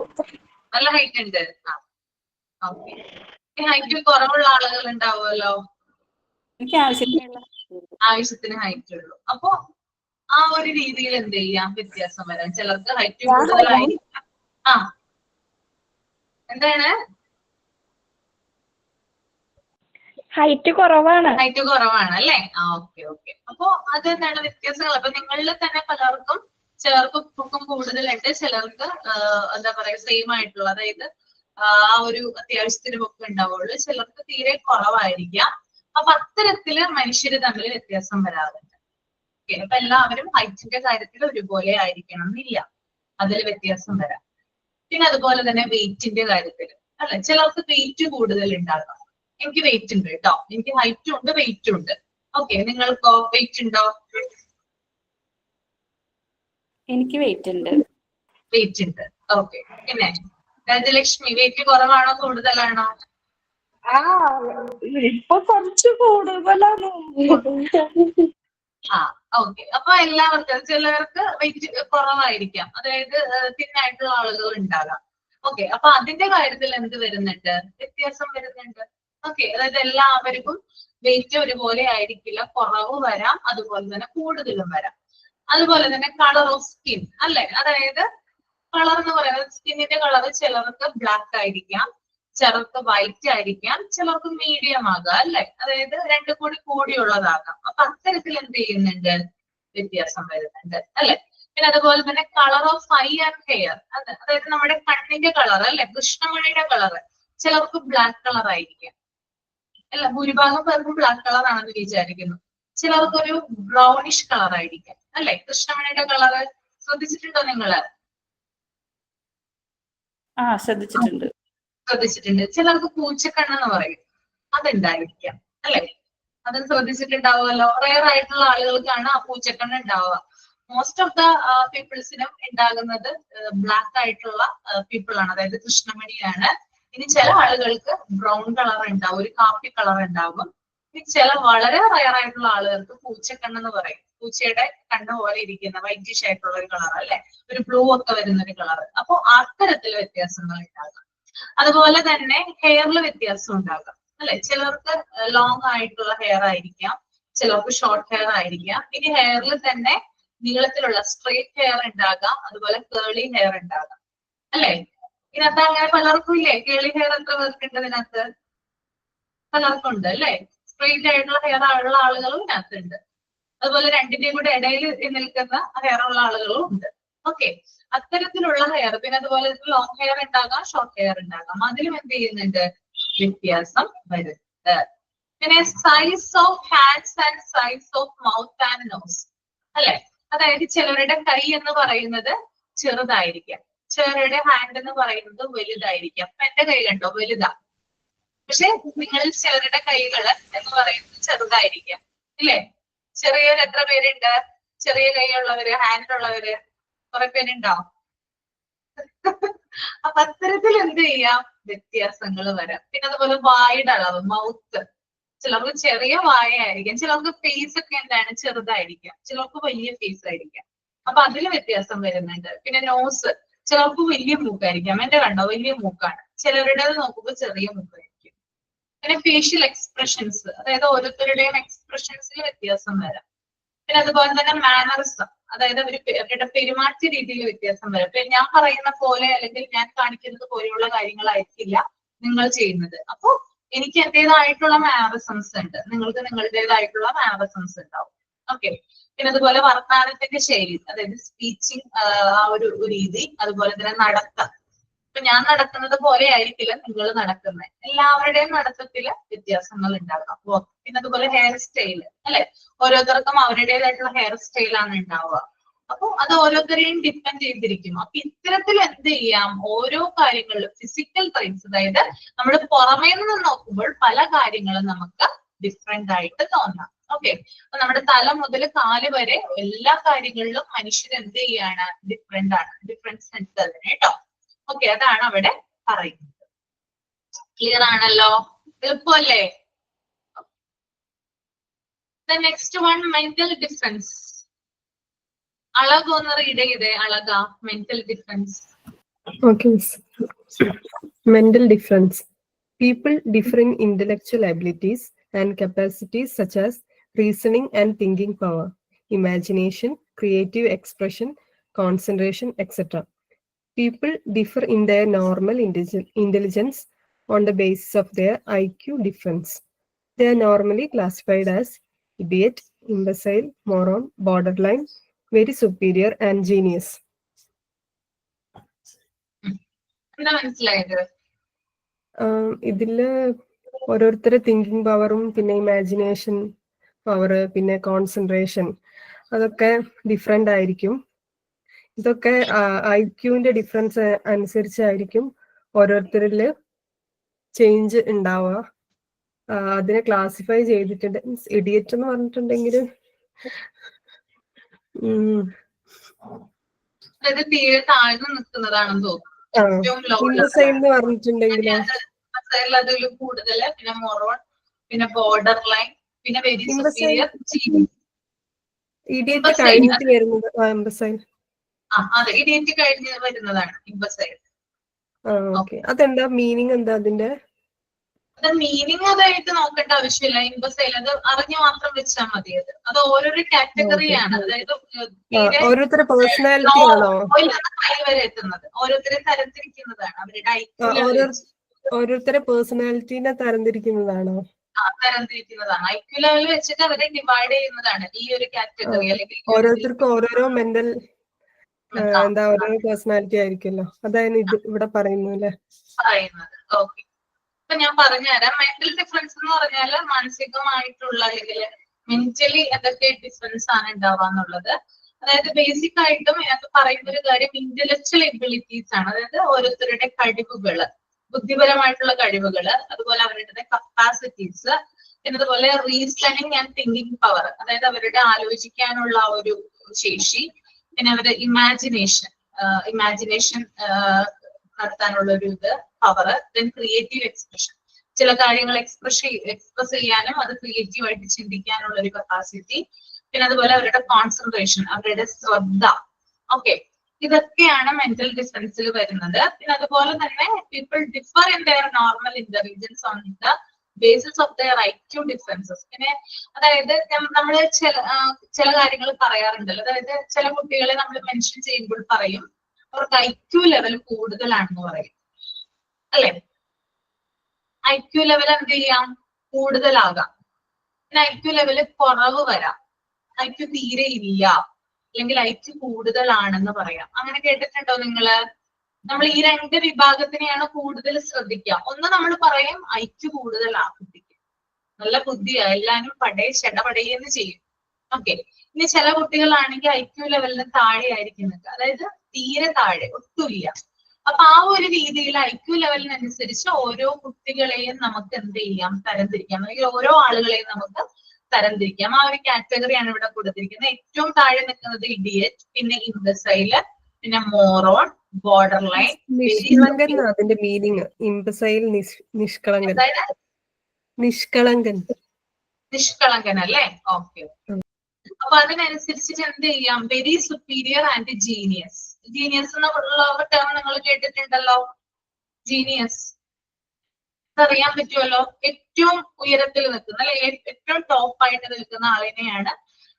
നല്ല ഹൈറ്റ് ഉണ്ട്. ഓക്കെ, ഹൈറ്റ് കുറവുള്ള ആളുകൾ ഉണ്ടാവുമല്ലോ. എനിക്ക് ആവശ്യത്തിന് ഹൈറ്റ് ഉള്ളൂ. അപ്പൊ ആ ഒരു രീതിയിൽ എന്ത് ചെയ്യാം, വ്യത്യാസം വരാം. ചിലർക്ക് ഹൈറ്റ് കൂടുതലായിരിക്കാം. എന്താണ്? ഹൈറ്റ് കുറവാണ്. ഹൈറ്റ് കുറവാണ് അല്ലേ? ഓക്കെ. അപ്പൊ അതെന്താണ് വ്യത്യാസങ്ങൾ? അപ്പൊ നിങ്ങളിൽ തന്നെ പലർക്കും, ചിലർക്ക് പൊക്കം കൂടുതലുണ്ട്, ചിലർക്ക് എന്താ പറയാ സെയിം ആയിട്ടുള്ള, അതായത് ആ ഒരു അത്യാവശ്യത്തിന് പൊക്കം ഉണ്ടാവുള്ളൂ, ചിലർക്ക് തീരെ കുറവായിരിക്കാം. അപ്പൊ അത്തരത്തില് മനുഷ്യര് തമ്മിൽ വ്യത്യാസം വരാറുണ്ട്. ഓക്കെ, അപ്പൊ എല്ലാവരും ഹൈറ്റിന്റെ കാര്യത്തിൽ ഒരുപോലെ ആയിരിക്കണം എന്നില്ല, അതിൽ വ്യത്യാസം വരാം. പിന്നെ അതുപോലെ തന്നെ വെയിറ്റിന്റെ കാര്യത്തിൽ അല്ലെ, ചിലർക്ക് വെയിറ്റ് കൂടുതൽ ഉണ്ടാകാം. എനിക്ക് വെയിറ്റ് ഉണ്ട് കേട്ടോ, എനിക്ക് ഹൈറ്റും ഉണ്ട് വെയിറ്റും ഉണ്ട്. ഓക്കെ, നിങ്ങൾക്കോ വെയിറ്റ് ഉണ്ടോ? എനിക്ക് വെയിറ്റ് ഉണ്ട്. വെയിറ്റ് ഉണ്ട്. ഓക്കെ, പിന്നെ രാജലക്ഷ്മി വെയിറ്റ് കുറവാണോ കൂടുതലാണോ? ഇപ്പൊ കുറച്ച് കൂടുതലാണ്. ഓക്കെ, അപ്പൊ എല്ലാവർക്കും ചിലർക്ക് വെയിറ്റ് കുറവായിരിക്കാം, അതായത് തിന്നായിട്ടുള്ള ആളുകൾ ഉണ്ടാകാം. ഓക്കെ, അപ്പൊ അതിന്റെ കാര്യത്തിൽ എന്ത് വരുന്നുണ്ട്? വ്യത്യാസം വരുന്നുണ്ട്. ഓക്കെ, അതായത് എല്ലാവർക്കും വെയിറ്റ് ഒരുപോലെ ആയിരിക്കില്ല, കുറവ് വരാം, അതുപോലെ തന്നെ കൂടുതലും വരാം. അതുപോലെ തന്നെ കളർ ഓഫ് സ്കിൻ അല്ലെ, അതായത് കളർ എന്ന് പറയുന്നത് സ്കിന്നിന്റെ കളർ ചിലർക്ക് ബ്ലാക്ക് ആയിരിക്കാം, ചിലർക്ക് വൈറ്റ് ആയിരിക്കാം, ചിലർക്ക് മീഡിയം ആകാം അല്ലെ, അതായത് രണ്ടും കൂടി കൂടിയുള്ളതാകാം. അപ്പൊ അത്തരത്തിൽ എന്ത് ചെയ്യുന്നുണ്ട്? വ്യത്യാസം വരുന്നുണ്ട് അല്ലെ. പിന്നെ അതുപോലെ തന്നെ colour of I and hair, അതായത് നമ്മുടെ കണ്ണിന്റെ കളർ അല്ലെ, കൃഷ്ണമണിയുടെ കളർ ചിലർക്ക് ബ്ലാക്ക് കളർ ആയിരിക്കാം അല്ല, ഭൂരിഭാഗം പേർക്കും ബ്ലാക്ക് കളർ ആണെന്ന് വിചാരിക്കുന്നു. ചിലർക്കൊരു ബ്രൗണിഷ് കളർ ആയിരിക്കാം അല്ലെ, കൃഷ്ണമണിയുടെ കളർ ശ്രദ്ധിച്ചിട്ടുണ്ടോ നിങ്ങള്? ശ്രദ്ധിച്ചിട്ടുണ്ട്. ചിലർക്ക് പൂച്ചക്കണ്ണെന്ന് പറയും, അതുണ്ടായിരിക്കാം അല്ലെ, അത് ശ്രദ്ധിച്ചിട്ടുണ്ടാവുമല്ലോ. റെയർ ആയിട്ടുള്ള ആളുകൾക്കാണ് ആ പൂച്ചക്കണ്ണ് ഉണ്ടാവുക. മോസ്റ്റ് ഓഫ് ദ പീപ്പിൾസിനും ഉണ്ടാകുന്നത് ബ്ലാക്ക് ആയിട്ടുള്ള പീപ്പിൾ ആണ്, അതായത് കൃഷ്ണമണിയാണ്. ഇനി ചില ആളുകൾക്ക് ബ്രൗൺ കളർ ഉണ്ടാവും, ഒരു കാപ്പി കളർ ഉണ്ടാകും. ഇനി ചില വളരെ റയർ ആയിട്ടുള്ള ആളുകൾക്ക് പൂച്ചക്കണ്ണെന്ന് പറയും, പൂച്ചയുടെ കണ്ണ് പോലെ ഇരിക്കുന്ന വൈറ്റിഷ് ആയിട്ടുള്ള ഒരു കളർ അല്ലെ, ഒരു ബ്ലൂ ഒക്കെ വരുന്ന ഒരു കളർ. അപ്പൊ അത്തരത്തിൽ വ്യത്യാസങ്ങൾ ഉണ്ടാകാം. അതുപോലെ തന്നെ ഹെയറിൽ വ്യത്യാസം ഉണ്ടാകാം അല്ലെ, ചിലർക്ക് ലോങ് ആയിട്ടുള്ള ഹെയർ ആയിരിക്കാം, ചിലർക്ക് ഷോർട്ട് ഹെയർ ആയിരിക്കാം. ഇനി ഹെയറിൽ തന്നെ നീളത്തിലുള്ള സ്ട്രെയിറ്റ് ഹെയർ ഉണ്ടാകാം, അതുപോലെ കേളി ഹെയർ ഉണ്ടാകാം അല്ലെ. ഇതിനകത്ത് അങ്ങനെ പലർക്കും ഇല്ലേ കേളി ഹെയർ? എത്ര പേർക്കുണ്ട് ഇതിനകത്ത്? പലർക്കും ഉണ്ട് അല്ലെ. സ്ട്രെയിറ്റ് ആയിട്ടുള്ള ഹെയർ ഉള്ള ആളുകളും ഇതിനകത്തുണ്ട്. അതുപോലെ രണ്ടിന്റെയും കൂടെ ഇടയിൽ നിൽക്കുന്ന ഹെയർ ഉള്ള ആളുകളും ഉണ്ട്. ഓക്കെ, അത്തരത്തിലുള്ള ഹെയർ. പിന്നെ അതുപോലെ ലോങ് ഹെയർ ഉണ്ടാകാം, ഷോർട്ട് ഹെയർ ഉണ്ടാകാം. അതിലും എന്ത് ചെയ്യുന്നുണ്ട്? വ്യത്യാസം വരുന്നുണ്ട്. പിന്നെ size of hands and size of mouth and nose അല്ലെ, അതായത് ചിലരുടെ കൈ എന്ന് പറയുന്നത് ചെറുതായിരിക്കാം, ചിലരുടെ ഹാൻഡ് എന്ന് പറയുന്നത് വലുതായിരിക്കാം. അപ്പൊ എന്റെ കൈ കണ്ടോ വലുതാ, പക്ഷെ നിങ്ങളിൽ ചിലരുടെ കൈകള് എന്ന് പറയുന്നത് ചെറുതായിരിക്കാം ഇല്ലേ. ചെറിയൊരു എത്ര പേരുണ്ട്? ചെറിയ കൈയുള്ളവര്, ഹാൻഡ് ഉള്ളവര് കുറെ പേരുണ്ടോ? അപ്പൊ അത്തരത്തിൽ എന്ത് ചെയ്യാം? വ്യത്യാസങ്ങൾ വരാം. പിന്നെ അതുപോലെ വായുടെ അളവ്, മൗത്ത്, ചിലർക്ക് ചെറിയ വായയായിരിക്കാം, ചിലർക്ക് ഫേസ് ഒക്കെ എന്താണ് ചെറുതായിരിക്കാം, ചിലർക്ക് വലിയ ഫേസ് ആയിരിക്കാം. അപ്പൊ അതിൽ വ്യത്യാസം വരുന്നുണ്ട്. പിന്നെ നോസ്, ചിലർക്ക് വലിയ മൂക്കായിരിക്കാം, എന്റെ കണ്ടോ വലിയ മൂക്കാണ്, ചിലരുടേത് നോക്കുമ്പോൾ ചെറിയ മൂക്കായിരിക്കും. പിന്നെ ഫേഷ്യൽ എക്സ്പ്രഷൻസ്, അതായത് ഓരോരുത്തരുടെയും എക്സ്പ്രഷൻസിൽ വ്യത്യാസം വരാം. പിന്നെ അതുപോലെ തന്നെ മാനറിസം, അതായത് അവരുടെ പെരുമാറ്റ രീതിയിൽ വ്യത്യാസം വരാം. ഇപ്പൊ ഞാൻ പറയുന്ന പോലെ അല്ലെങ്കിൽ ഞാൻ കാണിക്കുന്നത് പോലെയുള്ള കാര്യങ്ങളായിരിക്കില്ല നിങ്ങൾ ചെയ്യുന്നത്. അപ്പൊ എനിക്ക് എന്റേതായിട്ടുള്ള മാനറിസംസ് ഉണ്ട്, നിങ്ങൾക്ക് നിങ്ങളുടേതായിട്ടുള്ള മാനറിസംസ് ഉണ്ടാവും. ഓക്കെ, പിന്നെ അതുപോലെ വർത്തമാനത്തിന്റെ ശൈലി, അതായത് സ്പീച്ചിങ് ആ ഒരു രീതി, അതുപോലെ തന്നെ നടത്തം. ഇപ്പൊ ഞാൻ നടക്കുന്നത് പോലെ ആയിരിക്കില്ല നിങ്ങൾ നടക്കുന്നത്, എല്ലാവരുടെയും നടത്തത്തില് വ്യത്യാസങ്ങൾ ഉണ്ടാകാം. പിന്നെ അതുപോലെ ഹെയർ സ്റ്റൈൽ അല്ലെ, ഓരോരുത്തർക്കും അവരുടേതായിട്ടുള്ള ഹെയർ സ്റ്റൈലാണ് ഉണ്ടാവുക. അപ്പൊ അത് ഓരോരുത്തരെയും ഡിപ്പെൻഡ് ചെയ്തിരിക്കും. അപ്പൊ ഇത്തരത്തിൽ എന്ത് ചെയ്യാം? ഓരോ കാര്യങ്ങളിലും ഫിസിക്കൽ ട്രെയ്റ്റ്സ്, അതായത് നമ്മൾ പുറമേ നിന്ന് നോക്കുമ്പോൾ പല കാര്യങ്ങളും നമുക്ക് ഡിഫറെന്റ് ആയിട്ട് തോന്നാം. ഓക്കെ, അപ്പൊ നമ്മുടെ തല മുതൽ കാല് വരെ എല്ലാ കാര്യങ്ങളിലും മനുഷ്യർ എന്ത് ചെയ്യാണ്? ഡിഫറെന്റ് ആണ്, ഡിഫറൻസ് ഉണ്ട് അതിന് കേട്ടോ. ഓക്കെ, അതാണ് അവിടെ പറയുന്നത്. ക്ലിയർ ആണല്ലോ? എളുപ്പമല്ലേ? The next one, mental difference. Alaga ഒന്ന് റീഡ് ചെയ്തേ. Alaka, mental difference. Okay, miss. Mental difference. People differ in intellectual abilities and capacities such as reasoning and thinking power, imagination, creative expression, concentration, etc. People differ in their normal intelligence on the basis of their IQ difference. They are normally classified as idiot, imbecile, moron, borderline, very superior, and genius. എന്താ മനസ്സിലായത്? ഇതില് ഓരോരുത്തരുടെ thinking പവറും പിന്നെ imagination power പിന്നെ concentration അതൊക്കെ different ആയിരിക്കും. ഇതൊക്കെ ഐക്യുവിന്റെ ഡിഫറൻസ് അനുസരിച്ചായിരിക്കും ഓരോരുത്തരിൽ ചേഞ്ച് ഉണ്ടാവുക. അതിനെ ക്ലാസിഫൈ ചെയ്തിട്ടുണ്ട്. മീൻസ് ഇഡിയറ്റ് എന്ന് പറഞ്ഞിട്ടുണ്ടെങ്കിൽ അതായത് തീരെ താഴ്ന്നു നിൽക്കുന്നതാണെന്ന് തോന്നുന്നു. ഏറ്റവും low ഇൻഡസൈൽ എന്ന് പറഞ്ഞിട്ടുണ്ടെങ്കിൽ അതിൽ കൂടുതല്, പിന്നെ മൊറോൺ, പിന്നെ ബോർഡർ ലൈൻ, പിന്നെ വെരി Imbecile. സുപ്പീരിയർ. ഇഡിയറ്റ് കഴിഞ്ഞിട്ട് വരുന്നത് ഇംബസൈൽ. അതെ, ഇഡിയറ്റ് കഴിഞ്ഞ് വരുന്നതാണ് ഇംബസൈൽ. ഓക്കെ, അതെന്താ മീനിങ് എന്താ അതിന്റെ? അത് മീനിങ് അതായിട്ട് നോക്കേണ്ട ആവശ്യമില്ല. ഇംബസൈൽ അത് അറിഞ്ഞു മാത്രം വെച്ചാൽ മതി. അത് ഓരോരോ കാറ്റഗറിയാണ്. അതായത് ഓരോരുത്തരുടെ പേഴ്സണാലിറ്റി ആണോ ഹൈ വരെ എത്തുന്നത്, ഓരോരുത്തരെ തരംതിരിക്കുന്നതാണ് അവരുടെ ഓരോരുത്തരുടെ പേഴ്സണാലിറ്റിനെ തരംതിരിക്കുന്നതാണോ? തരംതിരിക്കുന്നതാണ്. ഐക്യു ലെവൽ വെച്ചിട്ട് അവരെ ഡിവൈഡ് ചെയ്യുന്നതാണ് ഈ ഒരു കാറ്റഗറി. അല്ലെങ്കിൽ ഓരോരുത്തർക്കും ഓരോരോ മെന്റൽ ഓരോ പേഴ്സണാലിറ്റി ആയിരിക്കുമല്ലോ. അതായത് ഇത് ഇവിടെ പറയുന്നു അല്ലെ പറയുന്നത്. ഓക്കെ, ഇപ്പൊ ഞാൻ പറഞ്ഞുതരാം. മെന്റൽ ഡിഫറൻസ് എന്ന് പറഞ്ഞാല് മാനസികമായിട്ടുള്ള അല്ലെങ്കിൽ മെന്റലി എന്തൊക്കെ ഡിഫറൻസ് ആണ് ഉണ്ടാവാന്നുള്ളത്. അതായത് ബേസിക് ആയിട്ടും ഇതിനകത്ത് പറയുന്ന ഒരു കാര്യം ഇന്റലക്ച്വൽ എബിലിറ്റീസ് ആണ്. അതായത് ഓരോരുത്തരുടെ കഴിവുകള്, ബുദ്ധിപരമായിട്ടുള്ള കഴിവുകള്, അതുപോലെ അവരുടെ കപ്പാസിറ്റീസ്, പിന്നെ അതുപോലെ റീസണിങ് ആൻഡ് തിങ്കിങ് പവർ, അതായത് അവരുടെ ആലോചിക്കാനുള്ള ഒരു ശേഷി, പിന്നെ അവരുടെ ഇമാജിനേഷൻ നടത്താനുള്ള ഒരു പവർ, ദെൻ ക്രിയേറ്റീവ് എക്സ്പ്രഷൻ, ചില കാര്യങ്ങൾ എക്സ്പ്രസ് ചെയ്യാനും അത് ക്രിയേറ്റീവായിട്ട് ചിന്തിക്കാനുള്ള ഒരു കപ്പാസിറ്റി, പിന്നെ അതുപോലെ അവരുടെ കോൺസെൻട്രേഷൻ, അവരുടെ ശ്രദ്ധ. ഓക്കെ, ഇതൊക്കെയാണ് മെന്റൽ ഡിഫറൻസിൽ വരുന്നത്. പിന്നെ അതുപോലെ തന്നെ people differ in their normal intelligence on the basis of their IQ differences. പിന്നെ അതായത് നമ്മൾ ചില കാര്യങ്ങൾ പറയാറുണ്ടല്ലോ. അതായത് ചില കുട്ടികളെ നമ്മൾ മെൻഷൻ ചെയ്യുമ്പോൾ പറയും അവർക്ക് ഐക്യു ലെവൽ കൂടുതലാണെന്ന് പറയും, അല്ലെ? ഐക്യു ലെവൽ എന്ത് ചെയ്യാം, കൂടുതലാകാം. പിന്നെ ഐക്യു ലെവല് കുറവ് വരാം, ഐക്യു തീരെ ഇല്ല, അല്ലെങ്കിൽ ഐക്യു കൂടുതലാണെന്ന് പറയാം. അങ്ങനെ കേട്ടിട്ടുണ്ടോ നിങ്ങള്? നമ്മൾ ഈ രണ്ട് വിഭാഗത്തിനെയാണ് കൂടുതൽ ശ്രദ്ധിക്കുക. ഒന്ന് നമ്മൾ പറയും ഐക്യു കൂടുതലാ കുട്ടിക്ക്, നല്ല ബുദ്ധിയാ, എല്ലാരും പടയെന്ന് ചെയ്യും. ഓക്കെ, ഇനി ചില കുട്ടികളാണെങ്കിൽ ഐക്യു ലെവലിന് താഴെ ആയിരിക്കുന്നത്, അതായത് തീരെ താഴെ, ഒട്ടുമില്ല. അപ്പൊ ആ ഒരു രീതിയിൽ ഐക്യു ലെവലിനനുസരിച്ച് ഓരോ കുട്ടികളെയും നമുക്ക് എന്ത് ചെയ്യാം, തരംതിരിക്കാം, അല്ലെങ്കിൽ ഓരോ ആളുകളെയും നമുക്ക് തരംതിരിക്കാം. ആ ഒരു കാറ്റഗറിയാണ് ഇവിടെ കൊടുത്തിരിക്കുന്നത്. ഏറ്റവും താഴെ നിൽക്കുന്നത് ഇഡിയറ്റ്, പിന്നെ ഇംബസൈല്, പിന്നെ മോറോൺ, ബോർഡർ ലൈൻ. നിഷ്കളങ്കൻ അതിന്റെ മീനിങ്. ഇംബസൈൽ നിഷ്കളങ്കൻ. നിഷ്കളങ്കൻ അല്ലേ? ഓക്കെ. അപ്പൊ അതിനനുസരിച്ചിട്ട് എന്ത് ചെയ്യാം, very superior and genius. Genius എന്നുള്ള ടേം നിങ്ങൾ കേട്ടിട്ടുണ്ടല്ലോ, ജീനിയസ്. അറിയാൻ പറ്റുമല്ലോ, ഏറ്റവും ഉയരത്തിൽ നിൽക്കുന്ന അല്ലെ, ഏറ്റവും ടോപ്പ് ആയിട്ട് നിൽക്കുന്ന ആളിനെയാണ്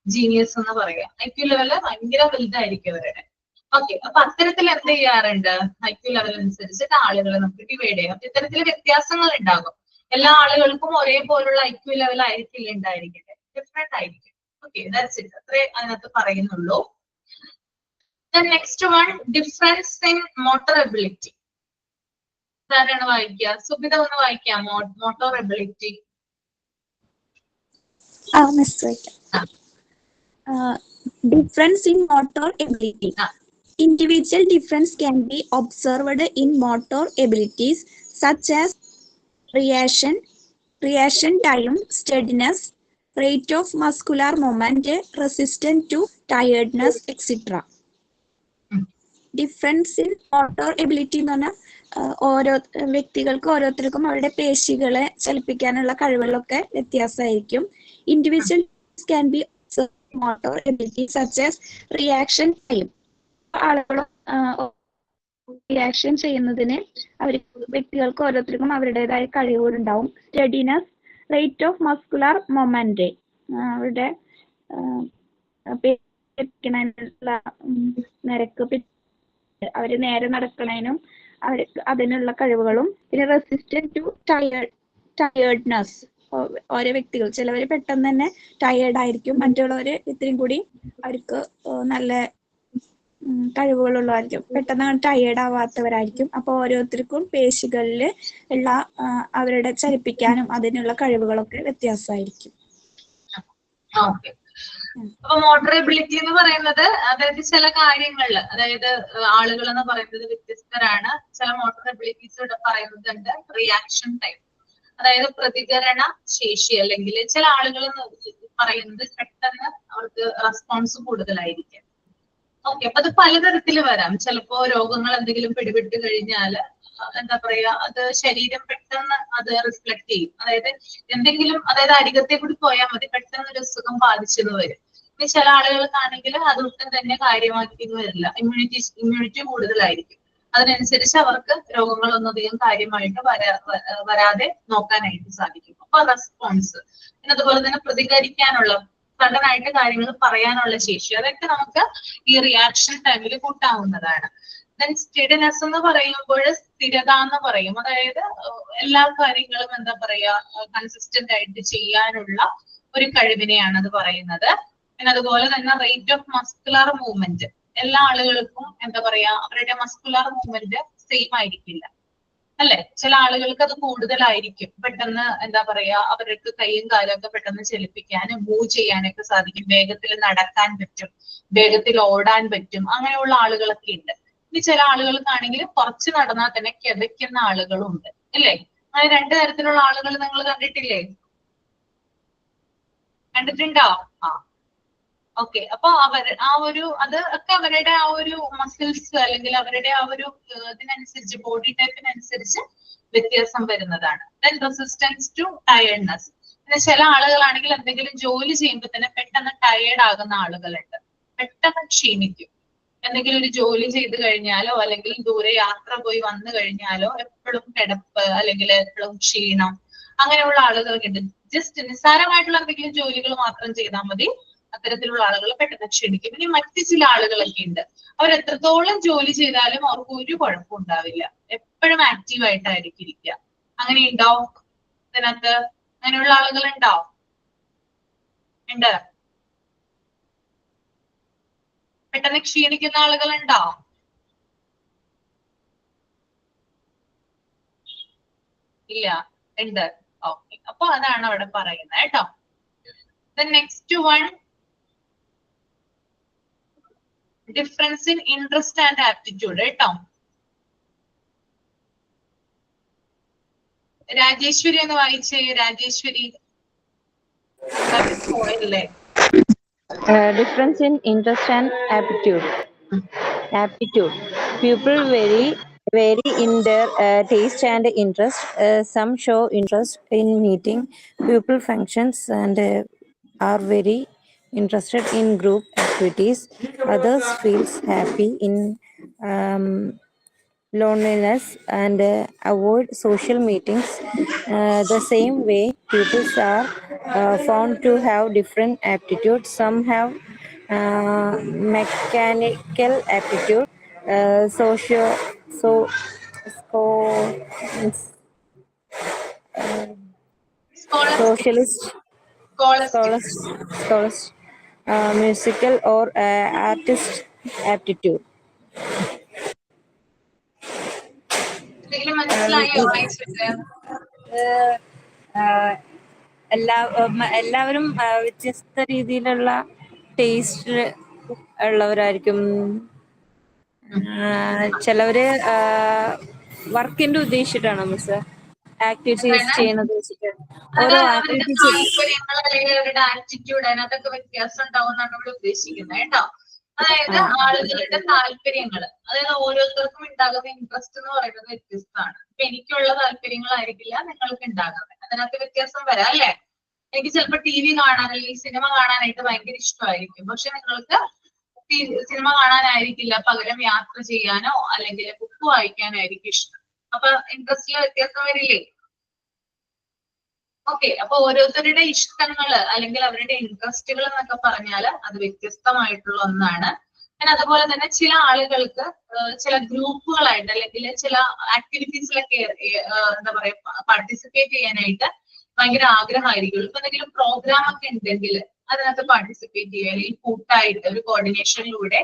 ജീനിയസ് എന്ന് പറയുക. ഐക്യു ലെവല് ഭയങ്കര വലുതായിരിക്കും അവരുടെ. ഓക്കെ, അപ്പൊ അത്തരത്തിൽ എന്ത് ചെയ്യാറുണ്ട്, ഐക്യു ലെവൽ അനുസരിച്ചിട്ട് ആളുകളെ നമുക്ക് ഡിവൈഡ് ചെയ്യാം. അപ്പൊ ഇത്തരത്തിൽ വ്യത്യാസങ്ങൾ ഉണ്ടാകും. എല്ലാ ആളുകൾക്കും ഒരേപോലുള്ള ഐക്യു ലെവൽ ആയിരിക്കില്ല ഉണ്ടായിരിക്കട്ടെ, ഡിഫറെന്റ് ആയിരിക്കും. Okay, that's it. അത്രേ അതിനകത്ത് പറയുന്നുള്ളൂ. Next one, difference in motor ability. ആരാണ് വായിക്കുക? സുബിത ഒന്ന് വായിക്കാമോ? Motor ability. Difference in motor ability. Individual difference can be observed in motor abilities such as reaction time, steadiness, rate of muscular movement, resistance to tiredness, etc. Difference in motor ability എന്ന് പറഞ്ഞാൽ ഓരോ വ്യക്തികൾക്കും ഓരോരുത്തർക്കും അവരുടെ പേശികളെ ചലിപ്പിക്കാനുള്ള കഴിവുകളൊക്കെ വ്യത്യാസമായിരിക്കും. Individual can be motor ability such as reaction time. ആളുകൾ റിയാക്ഷൻ ചെയ്യുന്നതിന് വ്യക്തികൾക്ക് ഓരോരുത്തർക്കും അവരുടേതായ കഴിവുകൾ ഉണ്ടാവും. Steadiness, rate of muscular moment, അവരുടെ നിരക്ക്, അവര് നേരെ നടക്കുന്നതിനും അവർക്ക് അതിനുള്ള കഴിവുകളും. പിന്നെ റെസിസ്റ്റന്റ് ടു ടയേർഡ്നെസ്. ഓരോ വ്യക്തികൾ, ചിലവര് പെട്ടെന്ന് തന്നെ ടയേർഡ് ആയിരിക്കും, മറ്റുള്ളവര് ഇത്രയും കൂടി അവർക്ക് നല്ല കഴിവുകളുള്ളവരായിരിക്കും, പെട്ടെന്ന് ടയേർഡ് ആവാത്തവരായിരിക്കും. അപ്പോൾ ഓരോരുത്തർക്കും പേശികളിൽ ഉള്ള അവരുടെ ചലിപ്പിക്കാനും അതിനുള്ള കഴിവുകളൊക്കെ വ്യത്യാസമായിരിക്കും. ഓക്കെ. അപ്പൊ മോട്ടറബിലിറ്റി എന്ന് പറയുന്നത് അതായത് ചില കാര്യങ്ങളിൽ, അതായത് ആളുകൾ എന്ന് പറയുന്നത് വ്യത്യസ്തരാണ്. ചില മോട്ടറബിലിറ്റീസ് ഇവിടെ പറയുന്നുണ്ട് റിയാക്ഷൻ ടൈം, അതായത് പ്രതികരണ ശേഷി, അല്ലെങ്കിൽ ചില ആളുകൾ പറയുന്നത് പെട്ടെന്ന് അവർക്ക് റെസ്പോൺസ് കൂടുതലായിരിക്കും. ഓക്കെ, അപ്പൊ അത് പലതരത്തിൽ വരാം. ചിലപ്പോ രോഗങ്ങൾ എന്തെങ്കിലും പിടിപെട്ട് കഴിഞ്ഞാല് എന്താ പറയാ, അത് ശരീരം പെട്ടെന്ന് അത് റിഫ്ലക്ട് ചെയ്യും. അതായത് എന്തെങ്കിലും, അതായത് അരികത്തെ കൂടി പോയാൽ മതി പെട്ടെന്ന് ഒരു അസുഖം ബാധിച്ചെന്ന് വരും. ഇനി ചില ആളുകൾക്കാണെങ്കിൽ അതൊട്ടും തന്നെ കാര്യമാക്കിയെന്ന് വരില്ല, ഇമ്മ്യൂണിറ്റി കൂടുതലായിരിക്കും. അതിനനുസരിച്ച് അവർക്ക് രോഗങ്ങളൊന്നും അധികം കാര്യമായിട്ട് വരാതെ നോക്കാനായിട്ട് സാധിക്കും. അപ്പൊ റെസ്പോൺസ്, പിന്നെ അതുപോലെ തന്നെ പ്രതികരിക്കാനുള്ള, സഡനായിട്ട് കാര്യങ്ങൾ പറയാനുള്ള ശേഷി, അതൊക്കെ നമുക്ക് ഈ റിയാക്ഷൻ ടൈമിൽ കൂട്ടാവുന്നതാണ്. ദെൻ സ്റ്റഡിനെസ് എന്ന് പറയുമ്പോൾ സ്ഥിരത എന്ന് പറയും. അതായത് എല്ലാ കാര്യങ്ങളും എന്താ പറയാ കൺസിസ്റ്റന്റ് ആയിട്ട് ചെയ്യാനുള്ള ഒരു കഴിവിനെയാണ് അത് പറയുന്നത്. പിന്നെ അതുപോലെ തന്നെ റേറ്റ് ഓഫ് മസ്കുലർ മൂവ്മെന്റ്, എല്ലാ ആളുകൾക്കും എന്താ പറയാ അവരുടെ മസ്കുലർ മൂവ്മെന്റ് സെയിം ആയിരിക്കില്ല, അല്ലെ? ചില ആളുകൾക്ക് അത് കൂടുതലായിരിക്കും. പെട്ടെന്ന് എന്താ പറയാ അവർക്ക് കൈയും കാലും ഒക്കെ പെട്ടെന്ന് ചലിപ്പിക്കാനും മൂവ് ചെയ്യാനൊക്കെ സാധിക്കും. വേഗത്തിൽ നടക്കാൻ പറ്റും, വേഗത്തിൽ ഓടാൻ പറ്റും, അങ്ങനെയുള്ള ആളുകളൊക്കെ ഉണ്ട്. ഇനി ചില ആളുകൾക്കാണെങ്കിൽ കുറച്ച് നടന്നാൽ തന്നെ കിതയ്ക്കുന്ന ആളുകളും ഉണ്ട്, അല്ലേ? അങ്ങനെ രണ്ടു തരത്തിലുള്ള ആളുകൾ നിങ്ങൾ കണ്ടിട്ടില്ലേ? കണ്ടിട്ടുണ്ടോ? ആ, ഓക്കെ. അപ്പൊ അതൊക്കെ അവരുടെ ആ ഒരു മസിൽസ് അല്ലെങ്കിൽ അവരുടെ ആ ഒരു ഇതിനനുസരിച്ച്, ബോഡി ടൈപ്പിനനുസരിച്ച് വ്യത്യാസം വരുന്നതാണ്. ദെൻ റെസിസ്റ്റൻസ് ടു ടയർഡ്നെസ്, പിന്നെ ചില ആളുകളാണെങ്കിൽ എന്തെങ്കിലും ജോലി ചെയ്യുമ്പോൾ തന്നെ പെട്ടെന്ന് ടയേർഡ് ആകുന്ന ആളുകളുണ്ട്, പെട്ടെന്ന് ക്ഷീണിക്കും. എന്തെങ്കിലും ഒരു ജോലി ചെയ്ത് കഴിഞ്ഞാലോ അല്ലെങ്കിൽ ദൂരെ യാത്ര പോയി വന്നു കഴിഞ്ഞാലോ എപ്പോഴും കിടപ്പ് അല്ലെങ്കിൽ എപ്പോഴും ക്ഷീണം, അങ്ങനെയുള്ള ആളുകളൊക്കെ ഉണ്ട്. ജസ്റ്റ് നിസ്സാരമായിട്ടുള്ള എന്തെങ്കിലും ജോലികൾ മാത്രം ചെയ്താൽ മതി, അത്തരത്തിലുള്ള ആളുകൾ പെട്ടെന്ന് ക്ഷീണിക്കും. ഇനി മറ്റു ചില ആളുകളൊക്കെ ഉണ്ട്, അവർ എത്രത്തോളം ജോലി ചെയ്താലും അവർക്ക് ഒരു കുഴപ്പം ഉണ്ടാവില്ല, എപ്പോഴും ആക്റ്റീവായിട്ടായിരിക്കും ഇരിക്കുക. അങ്ങനെ ഉണ്ടാവും ഇതിനകത്ത്? അങ്ങനെയുള്ള ആളുകൾ ഉണ്ടാവും? ഉണ്ട്. പെട്ടെന്ന് ക്ഷീണിക്കുന്ന ആളുകൾ ഉണ്ടോ? ഇല്ല, ഉണ്ട്. ഓക്കെ, അപ്പൊ അതാണ് അവിടെ പറയുന്നത് കേട്ടോ. Next one, difference in interest and aptitude കേട്ടോ. രാജേശ്വരി എന്ന് വായിച്ചേ. രാജേശ്വരി പോയല്ലേ? Difference in interest and aptitude. People vary in their taste and interest. Some show interest in meeting people functions and are very interested in group activities. Others feels happy in loneliness and avoid social meetings. The same way, people are found to have different aptitudes. Some have mechanical aptitude, socialist, musical or artist aptitude. മനസ്സിലായോ? വായിച്ചിട്ട് എല്ലാവരും വ്യത്യസ്ത രീതിയിലുള്ള taste ഉള്ളവരായിരിക്കും. ചിലവര് വർക്കിന്റെ ഉദ്ദേശിച്ചിട്ടാണോ miss activities ചെയ്യുന്നത്? ഓരോ activities താല്പര്യങ്ങൾ അല്ലെങ്കിൽ അവരുടെ ആറ്റിറ്റ്യൂഡ്, അതിനകത്തൊക്കെ വ്യത്യാസം ഉണ്ടാവും എന്നാണ് നമ്മൾ ഉദ്ദേശിക്കുന്നത് കേട്ടോ. അതായത് ആളുകളുടെ താല്പര്യങ്ങൾ, അതായത് ഓരോരുത്തർക്കും ഉണ്ടാകുന്ന ഇൻട്രസ്റ്റ് എന്ന് പറയുന്നത് വ്യത്യസ്തമാണ്. ഇപ്പൊ എനിക്കുള്ള താല്പര്യങ്ങളായിരിക്കില്ല നിങ്ങൾക്ക് ഉണ്ടാകുന്നത്, അതിനകത്ത് വ്യത്യാസം വരാം, അല്ലെ? എനിക്ക് ചിലപ്പോൾ ടി വി കാണാൻ അല്ലെങ്കിൽ സിനിമ കാണാനായിട്ട് ഭയങ്കര ഇഷ്ടമായിരിക്കും, പക്ഷെ നിങ്ങൾക്ക് സിനിമ കാണാനായിരിക്കില്ല, പകരം യാത്ര ചെയ്യാനോ അല്ലെങ്കിൽ ബുക്ക് വായിക്കാനോ ആയിരിക്കും ഇഷ്ടം. അപ്പൊ ഇൻട്രസ്റ്റിലെ വ്യത്യാസം വരില്ലേ? ഓക്കെ, അപ്പൊ ഓരോരുത്തരുടെ ഇഷ്ടങ്ങള് അല്ലെങ്കിൽ അവരുടെ ഇൻട്രസ്റ്റുകൾ എന്നൊക്കെ പറഞ്ഞാൽ അത് വ്യത്യസ്തമായിട്ടുള്ള ഒന്നാണ്. പിന്നെ അതുപോലെ തന്നെ ചില ആളുകൾക്ക് ചില ഗ്രൂപ്പുകളായിട്ട് അല്ലെങ്കിൽ ചില ആക്ടിവിറ്റീസിലൊക്കെ എന്താ പറയാ പാർട്ടിസിപ്പേറ്റ് ചെയ്യാനായിട്ട് ഭയങ്കര ആഗ്രഹമായിരിക്കും. ഇപ്പൊ എന്തെങ്കിലും പ്രോഗ്രാം ഒക്കെ ഉണ്ടെങ്കിൽ അതിനകത്ത് പാർട്ടിസിപ്പേറ്റ് ചെയ്യുക, അല്ലെങ്കിൽ കൂട്ടായിട്ട് ഒരു കോർഡിനേഷനിലൂടെ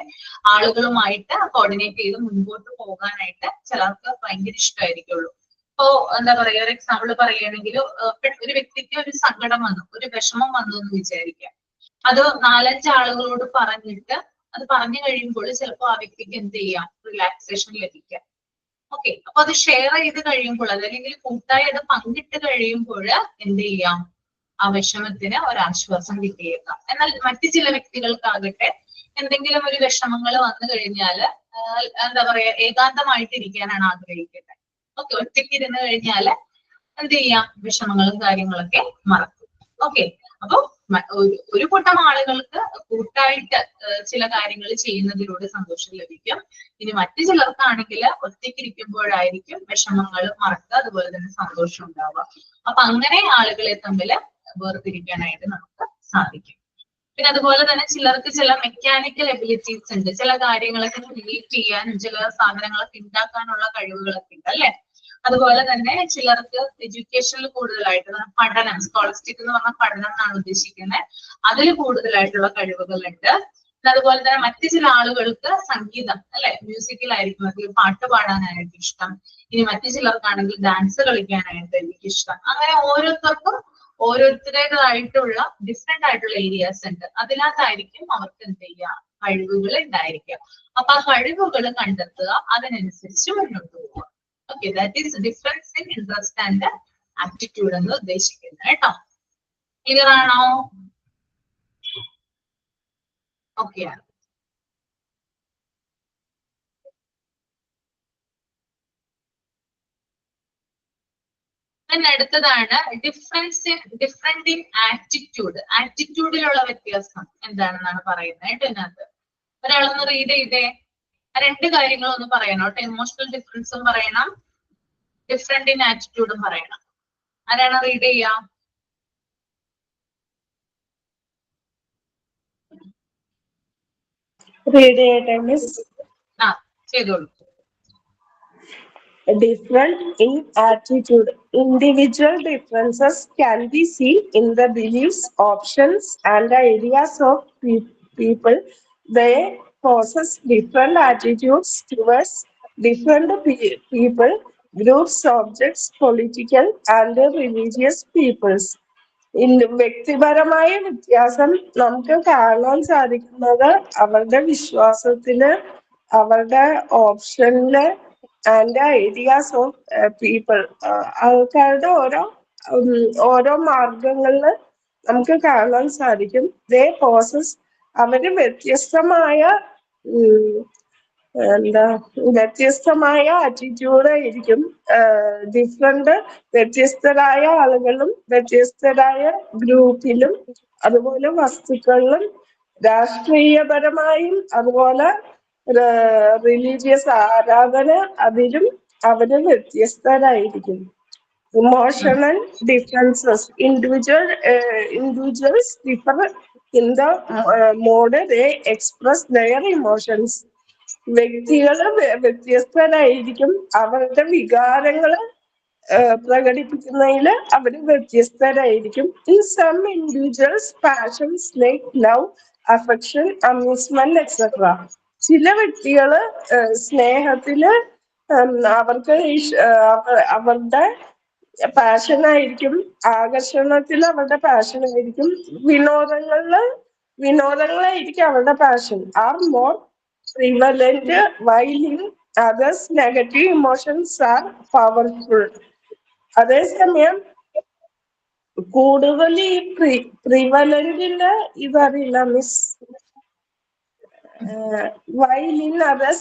ആളുകളുമായിട്ട് കോർഡിനേറ്റ് ചെയ്ത് മുൻപോട്ട് പോകാനായിട്ട് ചിലർക്ക് ഭയങ്കര ഇഷ്ടമായിരിക്കുള്ളൂ. ഇപ്പോ എന്താ പറയുക, ഒരു എക്സാമ്പിൾ പറയുകയാണെങ്കിൽ ഒരു വ്യക്തിക്ക് ഒരു സങ്കടം വന്നു, ഒരു വിഷമം വന്നു എന്ന് വിചാരിക്കാം. അത് 4-5 ആളുകളോട് പറഞ്ഞിട്ട് അത് പറഞ്ഞു കഴിയുമ്പോൾ ചിലപ്പോൾ ആ വ്യക്തിക്ക് എന്ത് ചെയ്യാം, റിലാക്സേഷൻ ലഭിക്കാം. ഓക്കെ, അപ്പൊ അത് ഷെയർ ചെയ്ത് കഴിയുമ്പോൾ അതല്ലെങ്കിൽ കൂട്ടായി അത് പങ്കിട്ട് കഴിയുമ്പോൾ എന്ത് ചെയ്യാം, ആ വിഷമത്തിന് ഒരാശ്വാസം കിട്ടിയേക്കാം. എന്നാൽ മറ്റു ചില വ്യക്തികൾക്കാകട്ടെ എന്തെങ്കിലും ഒരു വിഷമങ്ങൾ വന്നു കഴിഞ്ഞാൽ എന്താ പറയാ, ഏകാന്തമായിട്ട് ഇരിക്കാനാണ് ആഗ്രഹിക്കുന്നത്. ഓക്കെ, ഒറ്റയ്ക്ക് ഇരുന്ന് കഴിഞ്ഞാൽ എന്ത് ചെയ്യാം, വിഷമങ്ങളും കാര്യങ്ങളൊക്കെ മറക്കും. ഓക്കെ, അപ്പൊ ഒരു കൂട്ടം ആളുകൾക്ക് കൂട്ടായിട്ട് ചില കാര്യങ്ങൾ ചെയ്യുന്നതിലൂടെ സന്തോഷം ലഭിക്കും. ഇനി മറ്റു ചിലർക്കാണെങ്കിൽ ഒറ്റയ്ക്കിരിക്കുമ്പോഴായിരിക്കും വിഷമങ്ങൾ മറക്കുക, അതുപോലെ തന്നെ സന്തോഷം ഉണ്ടാവുക. അപ്പൊ അങ്ങനെ ആളുകളെ തമ്മിൽ വേർതിരിക്കാനായിട്ട് നമുക്ക് സാധിക്കും. പിന്നെ അതുപോലെ തന്നെ ചിലർക്ക് ചില മെക്കാനിക്കൽ എബിലിറ്റീസ് ഉണ്ട്, ചില കാര്യങ്ങളൊക്കെ ക്രിയേറ്റ് ചെയ്യാനും ചില സാധനങ്ങളൊക്കെ ഉണ്ടാക്കാനുള്ള കഴിവുകളൊക്കെ ഉണ്ട് അല്ലെ. അതുപോലെ തന്നെ ചിലർക്ക് എഡ്യൂക്കേഷനിൽ കൂടുതലായിട്ട് പഠനം, സ്കോളസ്റ്റിക് എന്ന് പറഞ്ഞ പഠനം എന്നാണ് ഉദ്ദേശിക്കുന്നത്, അതിൽ കൂടുതലായിട്ടുള്ള കഴിവുകളുണ്ട്. അതുപോലെ തന്നെ മറ്റു ചില ആളുകൾക്ക് സംഗീതം അല്ലെ, മ്യൂസിക്കിലായിരിക്കും, അതിൽ പാട്ട് പാടാനായിട്ട് ഇഷ്ടം. ഇനി മറ്റു ചിലർക്കാണെങ്കിൽ ഡാൻസ് കളിക്കാനായിട്ട് എനിക്ക് ഇഷ്ടം. അങ്ങനെ ഓരോരുത്തർക്കും ഓരോരുത്തരുടേതായിട്ടുള്ള ഡിഫറെന്റ് ആയിട്ടുള്ള ഏരിയാസ് ഉണ്ട്. അതിനകത്തായിരിക്കും അവർക്ക് എന്ത് ചെയ്യുക, കഴിവുകൾ ഉണ്ടായിരിക്കുക. അപ്പൊ ആ കഴിവുകൾ കണ്ടെത്തുക, അതിനനുസരിച്ച് മുന്നോട്ട് പോവുക. Okay, that is difference in interest and aptitude എന്ന് ഉദ്ദേശിക്കുന്നത് കേട്ടോ. ക്ലിയർ ആണോ? ഓക്കെ. അടുത്തതാണ് ഡിഫറെന്റ് ഇൻ ആറ്റിറ്റ്യൂഡ്. ആറ്റിറ്റ്യൂഡിലുള്ള വ്യത്യാസം എന്താണെന്നാണ് പറയുന്നത് കേട്ടോ. ഇതിനകത്ത് ഒരാളൊന്ന് റീഡ് ചെയ്തേ, രണ്ട് കാര്യങ്ങളൊന്ന് പറയണം കേട്ടോ. ഇമോഷണൽ ഡിഫറൻസും പറയണം, ഡിഫറെന്റ് ഇൻ ആറ്റിറ്റ്യൂഡും പറയണം. ആരാണ് റീഡ് ചെയ്യാ? Read it, Miss. ആ, ചെയ്തോളൂ. Different in attitude. Individual differences can be seen in the beliefs, options, and the ideas of people. They possess different attitudes towards different people, groups, objects, political and religious peoples. വ്യക്തിപരമായ വ്യത്യാസം നമുക്ക് കാണാൻ സാധിക്കുന്നത് അവരുടെ വിശ്വാസത്തില്, അവരുടെ ഓപ്ഷനില് and ideas of people. ആൾക്കാരുടെ ഓരോ മാർഗങ്ങളില് നമുക്ക് കാണാൻ സാധിക്കും. ദേ പോസസ്, അവര് വ്യത്യസ്തമായ വ്യത്യസ്തമായ ആറ്റിറ്റ്യൂഡ് ആയിരിക്കും. വ്യത്യസ്തരായ ആളുകളും വ്യത്യസ്തരായ ഗ്രൂപ്പിലും അതുപോലെ വസ്തുക്കളിലും രാഷ്ട്രീയപരമായും അതുപോലെ റിലീജിയസ് ആരാധന അതിലും അവര് വ്യത്യസ്തരായിരിക്കും. Emotional differences. Individuals differ in the mode they express their emotions. വ്യക്തികള് വ്യത്യസ്തരായിരിക്കും, അവരുടെ വികാരങ്ങള് പ്രകടിപ്പിക്കുന്നതിൽ അവര് വ്യത്യസ്തരായിരിക്കും. In some individuals, passions like love, affection, amusement, etc. ചില വ്യക്തികള് സ്നേഹത്തില് അവർക്ക് അവരുടെ പാഷനായിരിക്കും, ആകർഷണത്തിൽ അവരുടെ പാഷനായിരിക്കും, വിനോദങ്ങളായിരിക്കും അവരുടെ passion. Are more prevalent, while in others negative emotions are powerful. അതേസമയം കൂടുതൽ ഈ പ്രിവലന്റിന്റെ ഇതറിയില്ല മിസ്. while in others,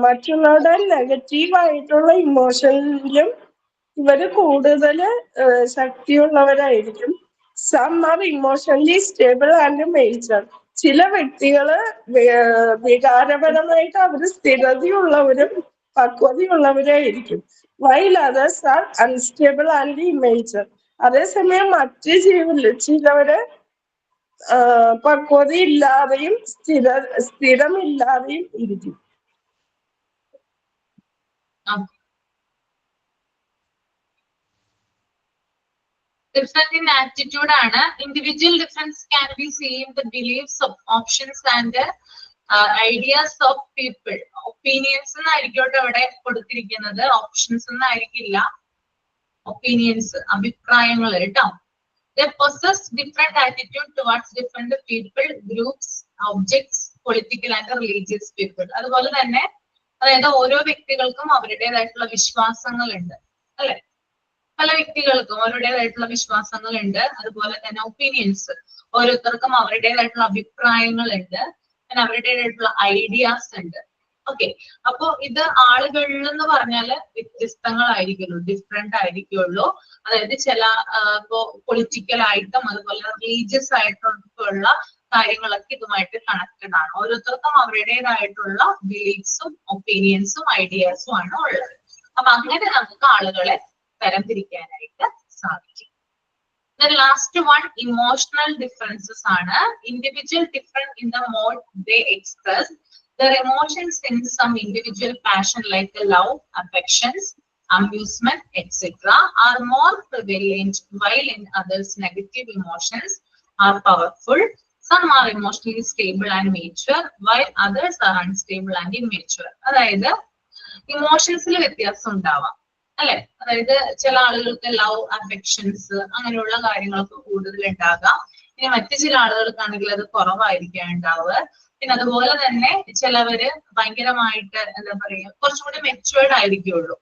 മറ്റുള്ളവരുടെ നെഗറ്റീവ് ആയിട്ടുള്ള ഇമോഷനിലും ഇവര് കൂടുതൽ ശക്തിയുള്ളവരായിരിക്കും. Some are emotionally stable and mature. ചില വ്യക്തികള് വികാരപരമായിട്ട് അവര് സ്ഥിരതയുള്ളവരും പക്വതയുള്ളവരായിരിക്കും. While others are unstable and immature. അതേസമയം മറ്റ് ചിലവര് പക്വതയില്ലാതെയും സ്ഥിരമില്ലാതെയും ഇരിക്കും. ഡിഫറെന്റ് ഇൻ ആറ്റിറ്റ്യൂഡ് ആണ്. Individual difference can be seen the beliefs of options and ideas of people. Opinions എന്നായിരിക്കും അവിടെ കൊടുത്തിരിക്കുന്നത്, ഓപ്ഷൻസ് എന്നായിരിക്കില്ല. ഒപ്പീനിയൻസ്, അഭിപ്രായങ്ങൾ കേട്ടോ. They possess different attitude towards different people, groups, objects, political and religious people. അതുപോലെ തന്നെ അതായത് ഓരോ വ്യക്തികൾക്കും അവരുടേതായിട്ടുള്ള വിശ്വാസങ്ങളുണ്ട് അല്ലെ. പല വ്യക്തികൾക്കും അവരുടേതായിട്ടുള്ള വിശ്വാസങ്ങളുണ്ട്. അതുപോലെ തന്നെ ഒപ്പീനിയൻസ്, ഓരോരുത്തർക്കും അവരുടേതായിട്ടുള്ള അഭിപ്രായങ്ങളുണ്ട്, പിന്നെ അവരുടേതായിട്ടുള്ള ഐഡിയാസ് ഉണ്ട്. ഓക്കെ, അപ്പോ ഇത് ആളുകളിൽ എന്ന് പറഞ്ഞാല് വ്യത്യസ്തങ്ങളായിരിക്കുള്ളൂ, ഡിഫറെന്റ് ആയിരിക്കുള്ളൂ. അതായത് ചില ഇപ്പോ പൊളിറ്റിക്കൽ ആയിട്ടും അതുപോലെ റിലീജിയസ് ആയിട്ടും ഉള്ള കാര്യങ്ങളൊക്കെ ഇതുമായിട്ട് കണക്റ്റഡ് ആണ്. ഓരോരുത്തർക്കും അവരുടേതായിട്ടുള്ള ബിലീഫ്സും ഒപ്പീനിയൻസും ഐഡിയാസും ആണ് ഉള്ളത്. അപ്പൊ അങ്ങനെ നമുക്ക് ആളുകളെ തരംതിരിക്കാനായിട്ട് സാധിക്കും. The last one, emotional differences ആണ്. Individual different in the mode they express. Their emotions in some individual passion like love, affections, amusement, etc. are more prevalent, while in others negative emotions are powerful. Some are emotionally stable and mature, while others are unstable and immature. അതായത് ഇമോഷൻസിൽ വ്യത്യാസം ഉണ്ടാവാം അല്ലെ. അതായത് ചില ആളുകൾക്ക് love, affections അങ്ങനെയുള്ള കാര്യങ്ങളൊക്കെ കൂടുതൽ ഉണ്ടാകാം. ഇനി മറ്റു ചില ആളുകൾക്കാണെങ്കിൽ അത് കുറവായിരിക്കാം ഉണ്ടാവുക. പിന്നെ അതുപോലെ തന്നെ ചിലവര് ഭയങ്കരമായിട്ട് എന്താ പറയുക, കുറച്ചും കൂടി മെച്ചുവേർഡ് ആയിരിക്കുള്ളൂ.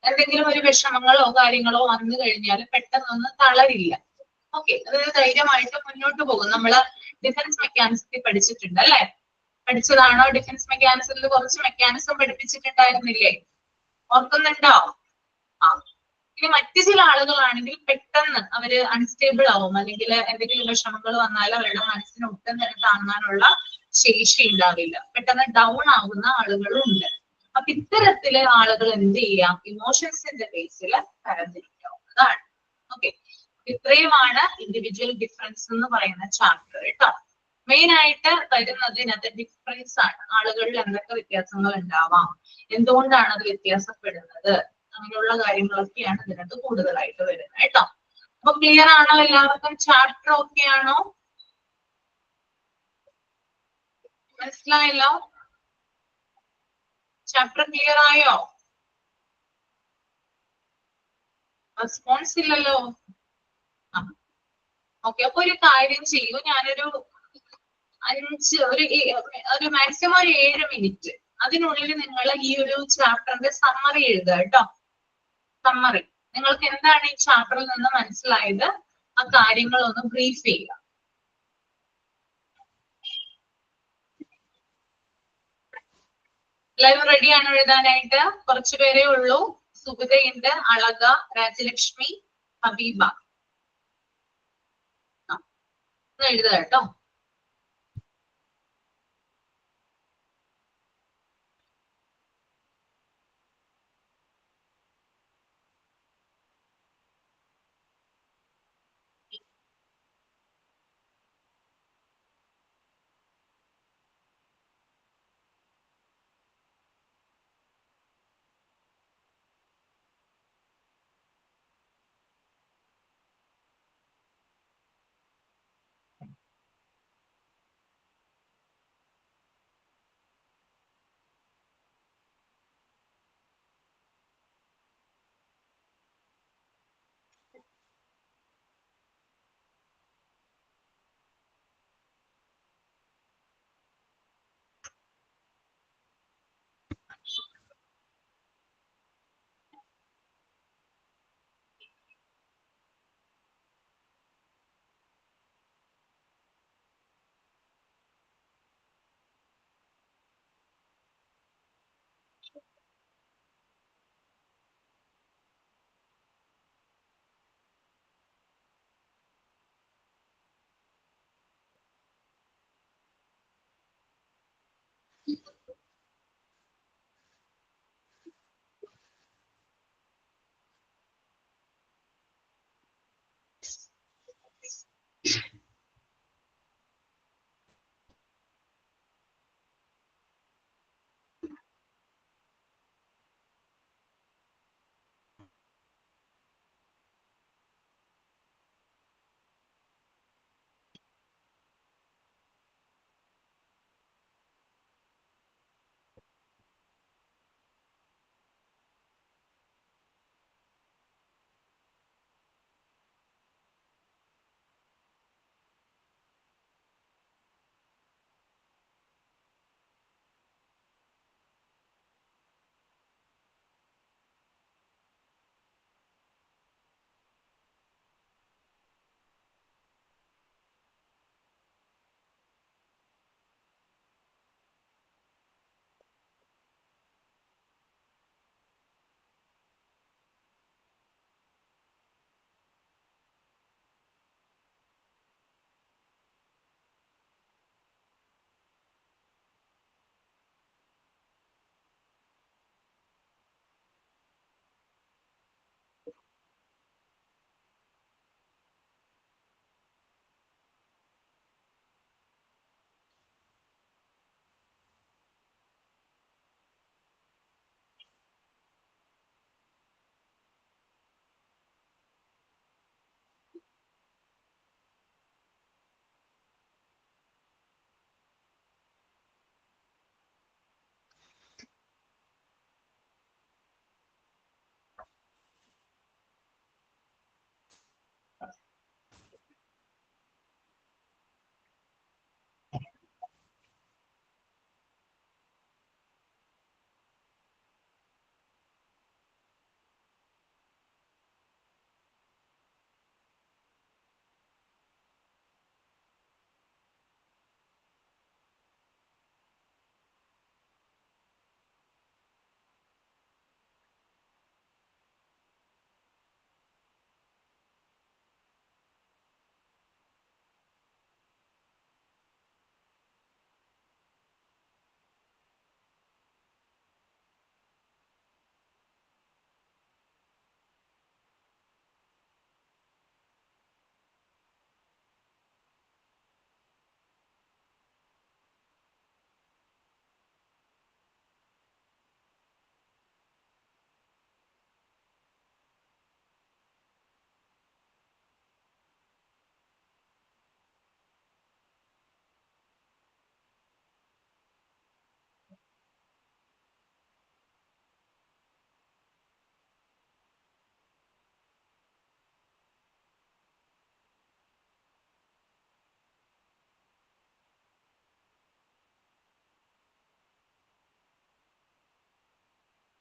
എന്തെങ്കിലും ഒരു വിഷമങ്ങളോ കാര്യങ്ങളോ വന്നു കഴിഞ്ഞാൽ പെട്ടെന്നൊന്നും തളരില്ല. ഓക്കെ, അതായത് ധൈര്യമായിട്ട് മുന്നോട്ട് പോകും. നമ്മള് ഡിഫൻസ് മെക്കാനിസത്തിൽ പഠിച്ചിട്ടുണ്ട് അല്ലെ. പഠിച്ചതാണോ? ഡിഫൻസ് മെക്കാനിസത്തിൽ കുറച്ച് മെക്കാനിസം പഠിപ്പിച്ചിട്ടുണ്ടായിരുന്നില്ലേ? ഓർക്കുന്നുണ്ടോ? ആ, ഇനി മറ്റു ചില ആളുകളാണെങ്കിൽ പെട്ടെന്ന് അവര് അൺസ്റ്റേബിൾ ആവും, അല്ലെങ്കിൽ എന്തെങ്കിലും വിഷമങ്ങൾ വന്നാൽ അവരുടെ മനസ്സിന് ഒട്ടും തന്നെ താങ്ങാനുള്ള ശേഷി ഉണ്ടാവില്ല, പെട്ടെന്ന് ഡൗൺ ആവുന്ന ആളുകളും ഉണ്ട്. അപ്പൊ ഇത്തരത്തില് ആളുകൾ എന്ത് ചെയ്യാം? ഇമോഷൻസിന്റെ ബേസിൽ തരംതിരിക്കാവുന്നതാണ്. ഓക്കെ, ഇത്രയുമാണ് ഇൻഡിവിജ്വൽ ഡിഫറൻസ് എന്ന് പറയുന്ന ചാപ്റ്റർ കേട്ടോ. മെയിൻ ആയിട്ട് വരുന്നത് ഇതിനകത്ത് ഡിഫറൻസ് ആണ്. ആളുകളിൽ എന്തൊക്കെ വ്യത്യാസങ്ങൾ ഉണ്ടാവാം, എന്തുകൊണ്ടാണ് അത് വ്യത്യാസപ്പെടുന്നത്, അങ്ങനെയുള്ള കാര്യങ്ങളൊക്കെയാണ് ഇതിനകത്ത് കൂടുതലായിട്ട് വരുന്നത് കേട്ടോ. അപ്പൊ ക്ലിയർ ആണോ എല്ലാവർക്കും? ചാപ്റ്റർ ഓക്കെ ആണോ? മനസ്സിലായല്ലോ? ചാപ്റ്റർ ക്ലിയർ ആയോ? റെസ്പോൺസ് ഇല്ലല്ലോ. ഓക്കെ, അപ്പൊ ഒരു കാര്യം ചെയ്യൂ. ഞാനൊരു ഒരു മാക്സിമം ഒരു 7 മിനിറ്റ് അതിനുള്ളിൽ നിങ്ങൾ ഈ ഒരു ചാപ്റ്ററിന്റെ സമ്മറി എഴുതുക കേട്ടോ. സമ്മറി, നിങ്ങൾക്ക് എന്താണ് ഈ ചാപ്റ്ററിൽ നിന്ന് മനസ്സിലായത്, ആ കാര്യങ്ങളൊന്ന് ബ്രീഫ് ചെയ്യുക. എല്ലാവരും റെഡിയാണോ എഴുതാനായിട്ട്? കുറച്ചു പേരേ ഉള്ളൂ. സുഗതയുണ്ട്, അളക, രാജലക്ഷ്മി, ഹബീബ. എഴുതുക കേട്ടോ.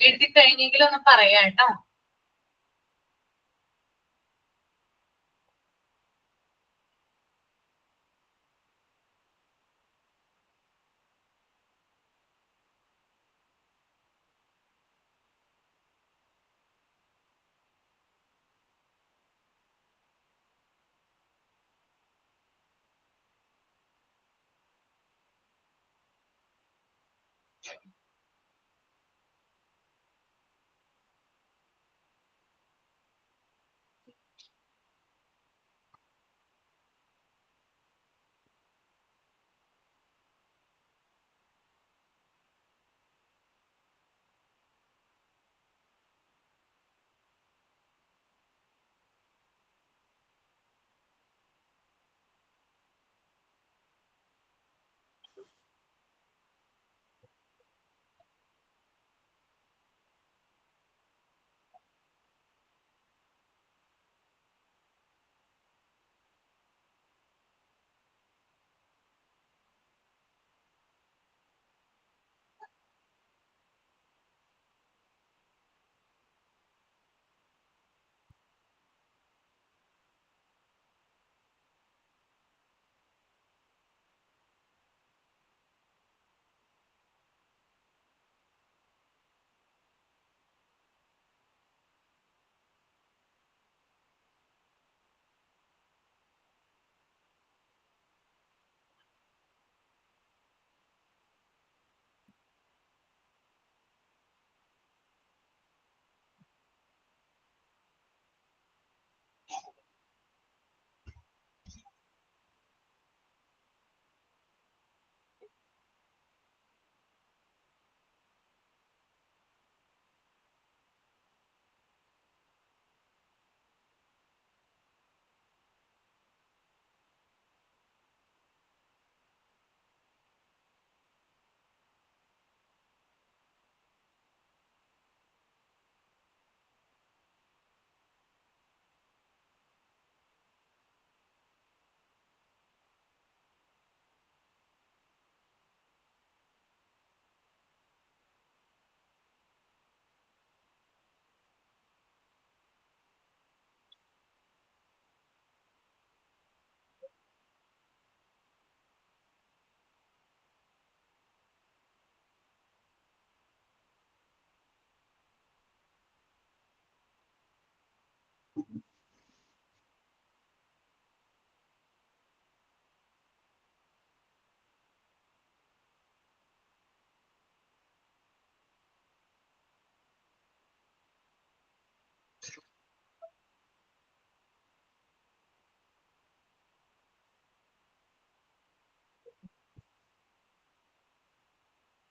എഴുതി കഴിഞ്ഞെങ്കിൽ ഒന്ന് പറയാം കേട്ടോ.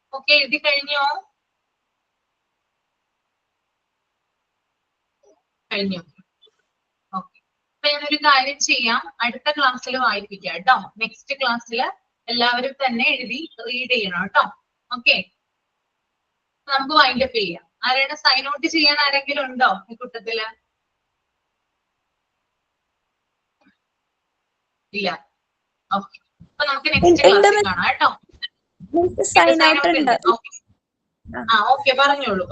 ഓക്കെ, എഴുതി കഴിഞ്ഞോ? കഴിഞ്ഞു. ഓക്കെ, അപ്പൊ ഞാനൊരു കാര്യം ചെയ്യാം, അടുത്ത ക്ലാസ്സിൽ വായിപ്പിക്കാം കേട്ടോ. നെക്സ്റ്റ് ക്ലാസ്സിൽ എല്ലാവരും തന്നെ എഴുതി റീഡ് ചെയ്യണം കേട്ടോ. ഓക്കെ, നമുക്ക് വൈൻഡപ്പ് ചെയ്യാം. ആരാണ് സൈൻ ഔട്ട് ചെയ്യാൻ ആരെങ്കിലും ഉണ്ടോ ഈ കൂട്ടത്തില്? ഇല്ല. ഓക്കെ, അപ്പൊ നമുക്ക് നെക്സ്റ്റ് ക്ലാസ്സിൽ കാണാം കേട്ടോ. സൈൻ ഔട്ട് ഉണ്ട്. ഓക്കെ, പറഞ്ഞോളൂ.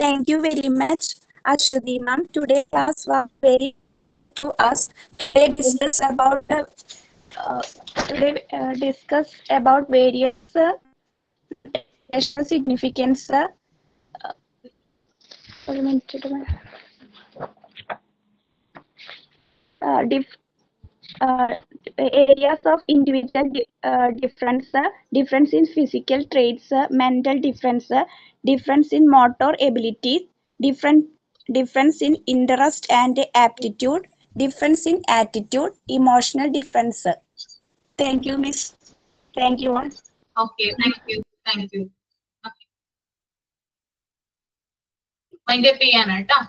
Thank you very much, Ashwati ma'am. Today class was very to us. Today discuss about various national significance. One minute. Areas of individual difference in physical traits, mental difference, difference in motor abilities, difference in interest and aptitude, difference in attitude, emotional difference. Thank you, Miss. Thank you all. Okay, thank you. Thank you. Okay. Wind up ചെയ്യാനാ കേട്ടോ.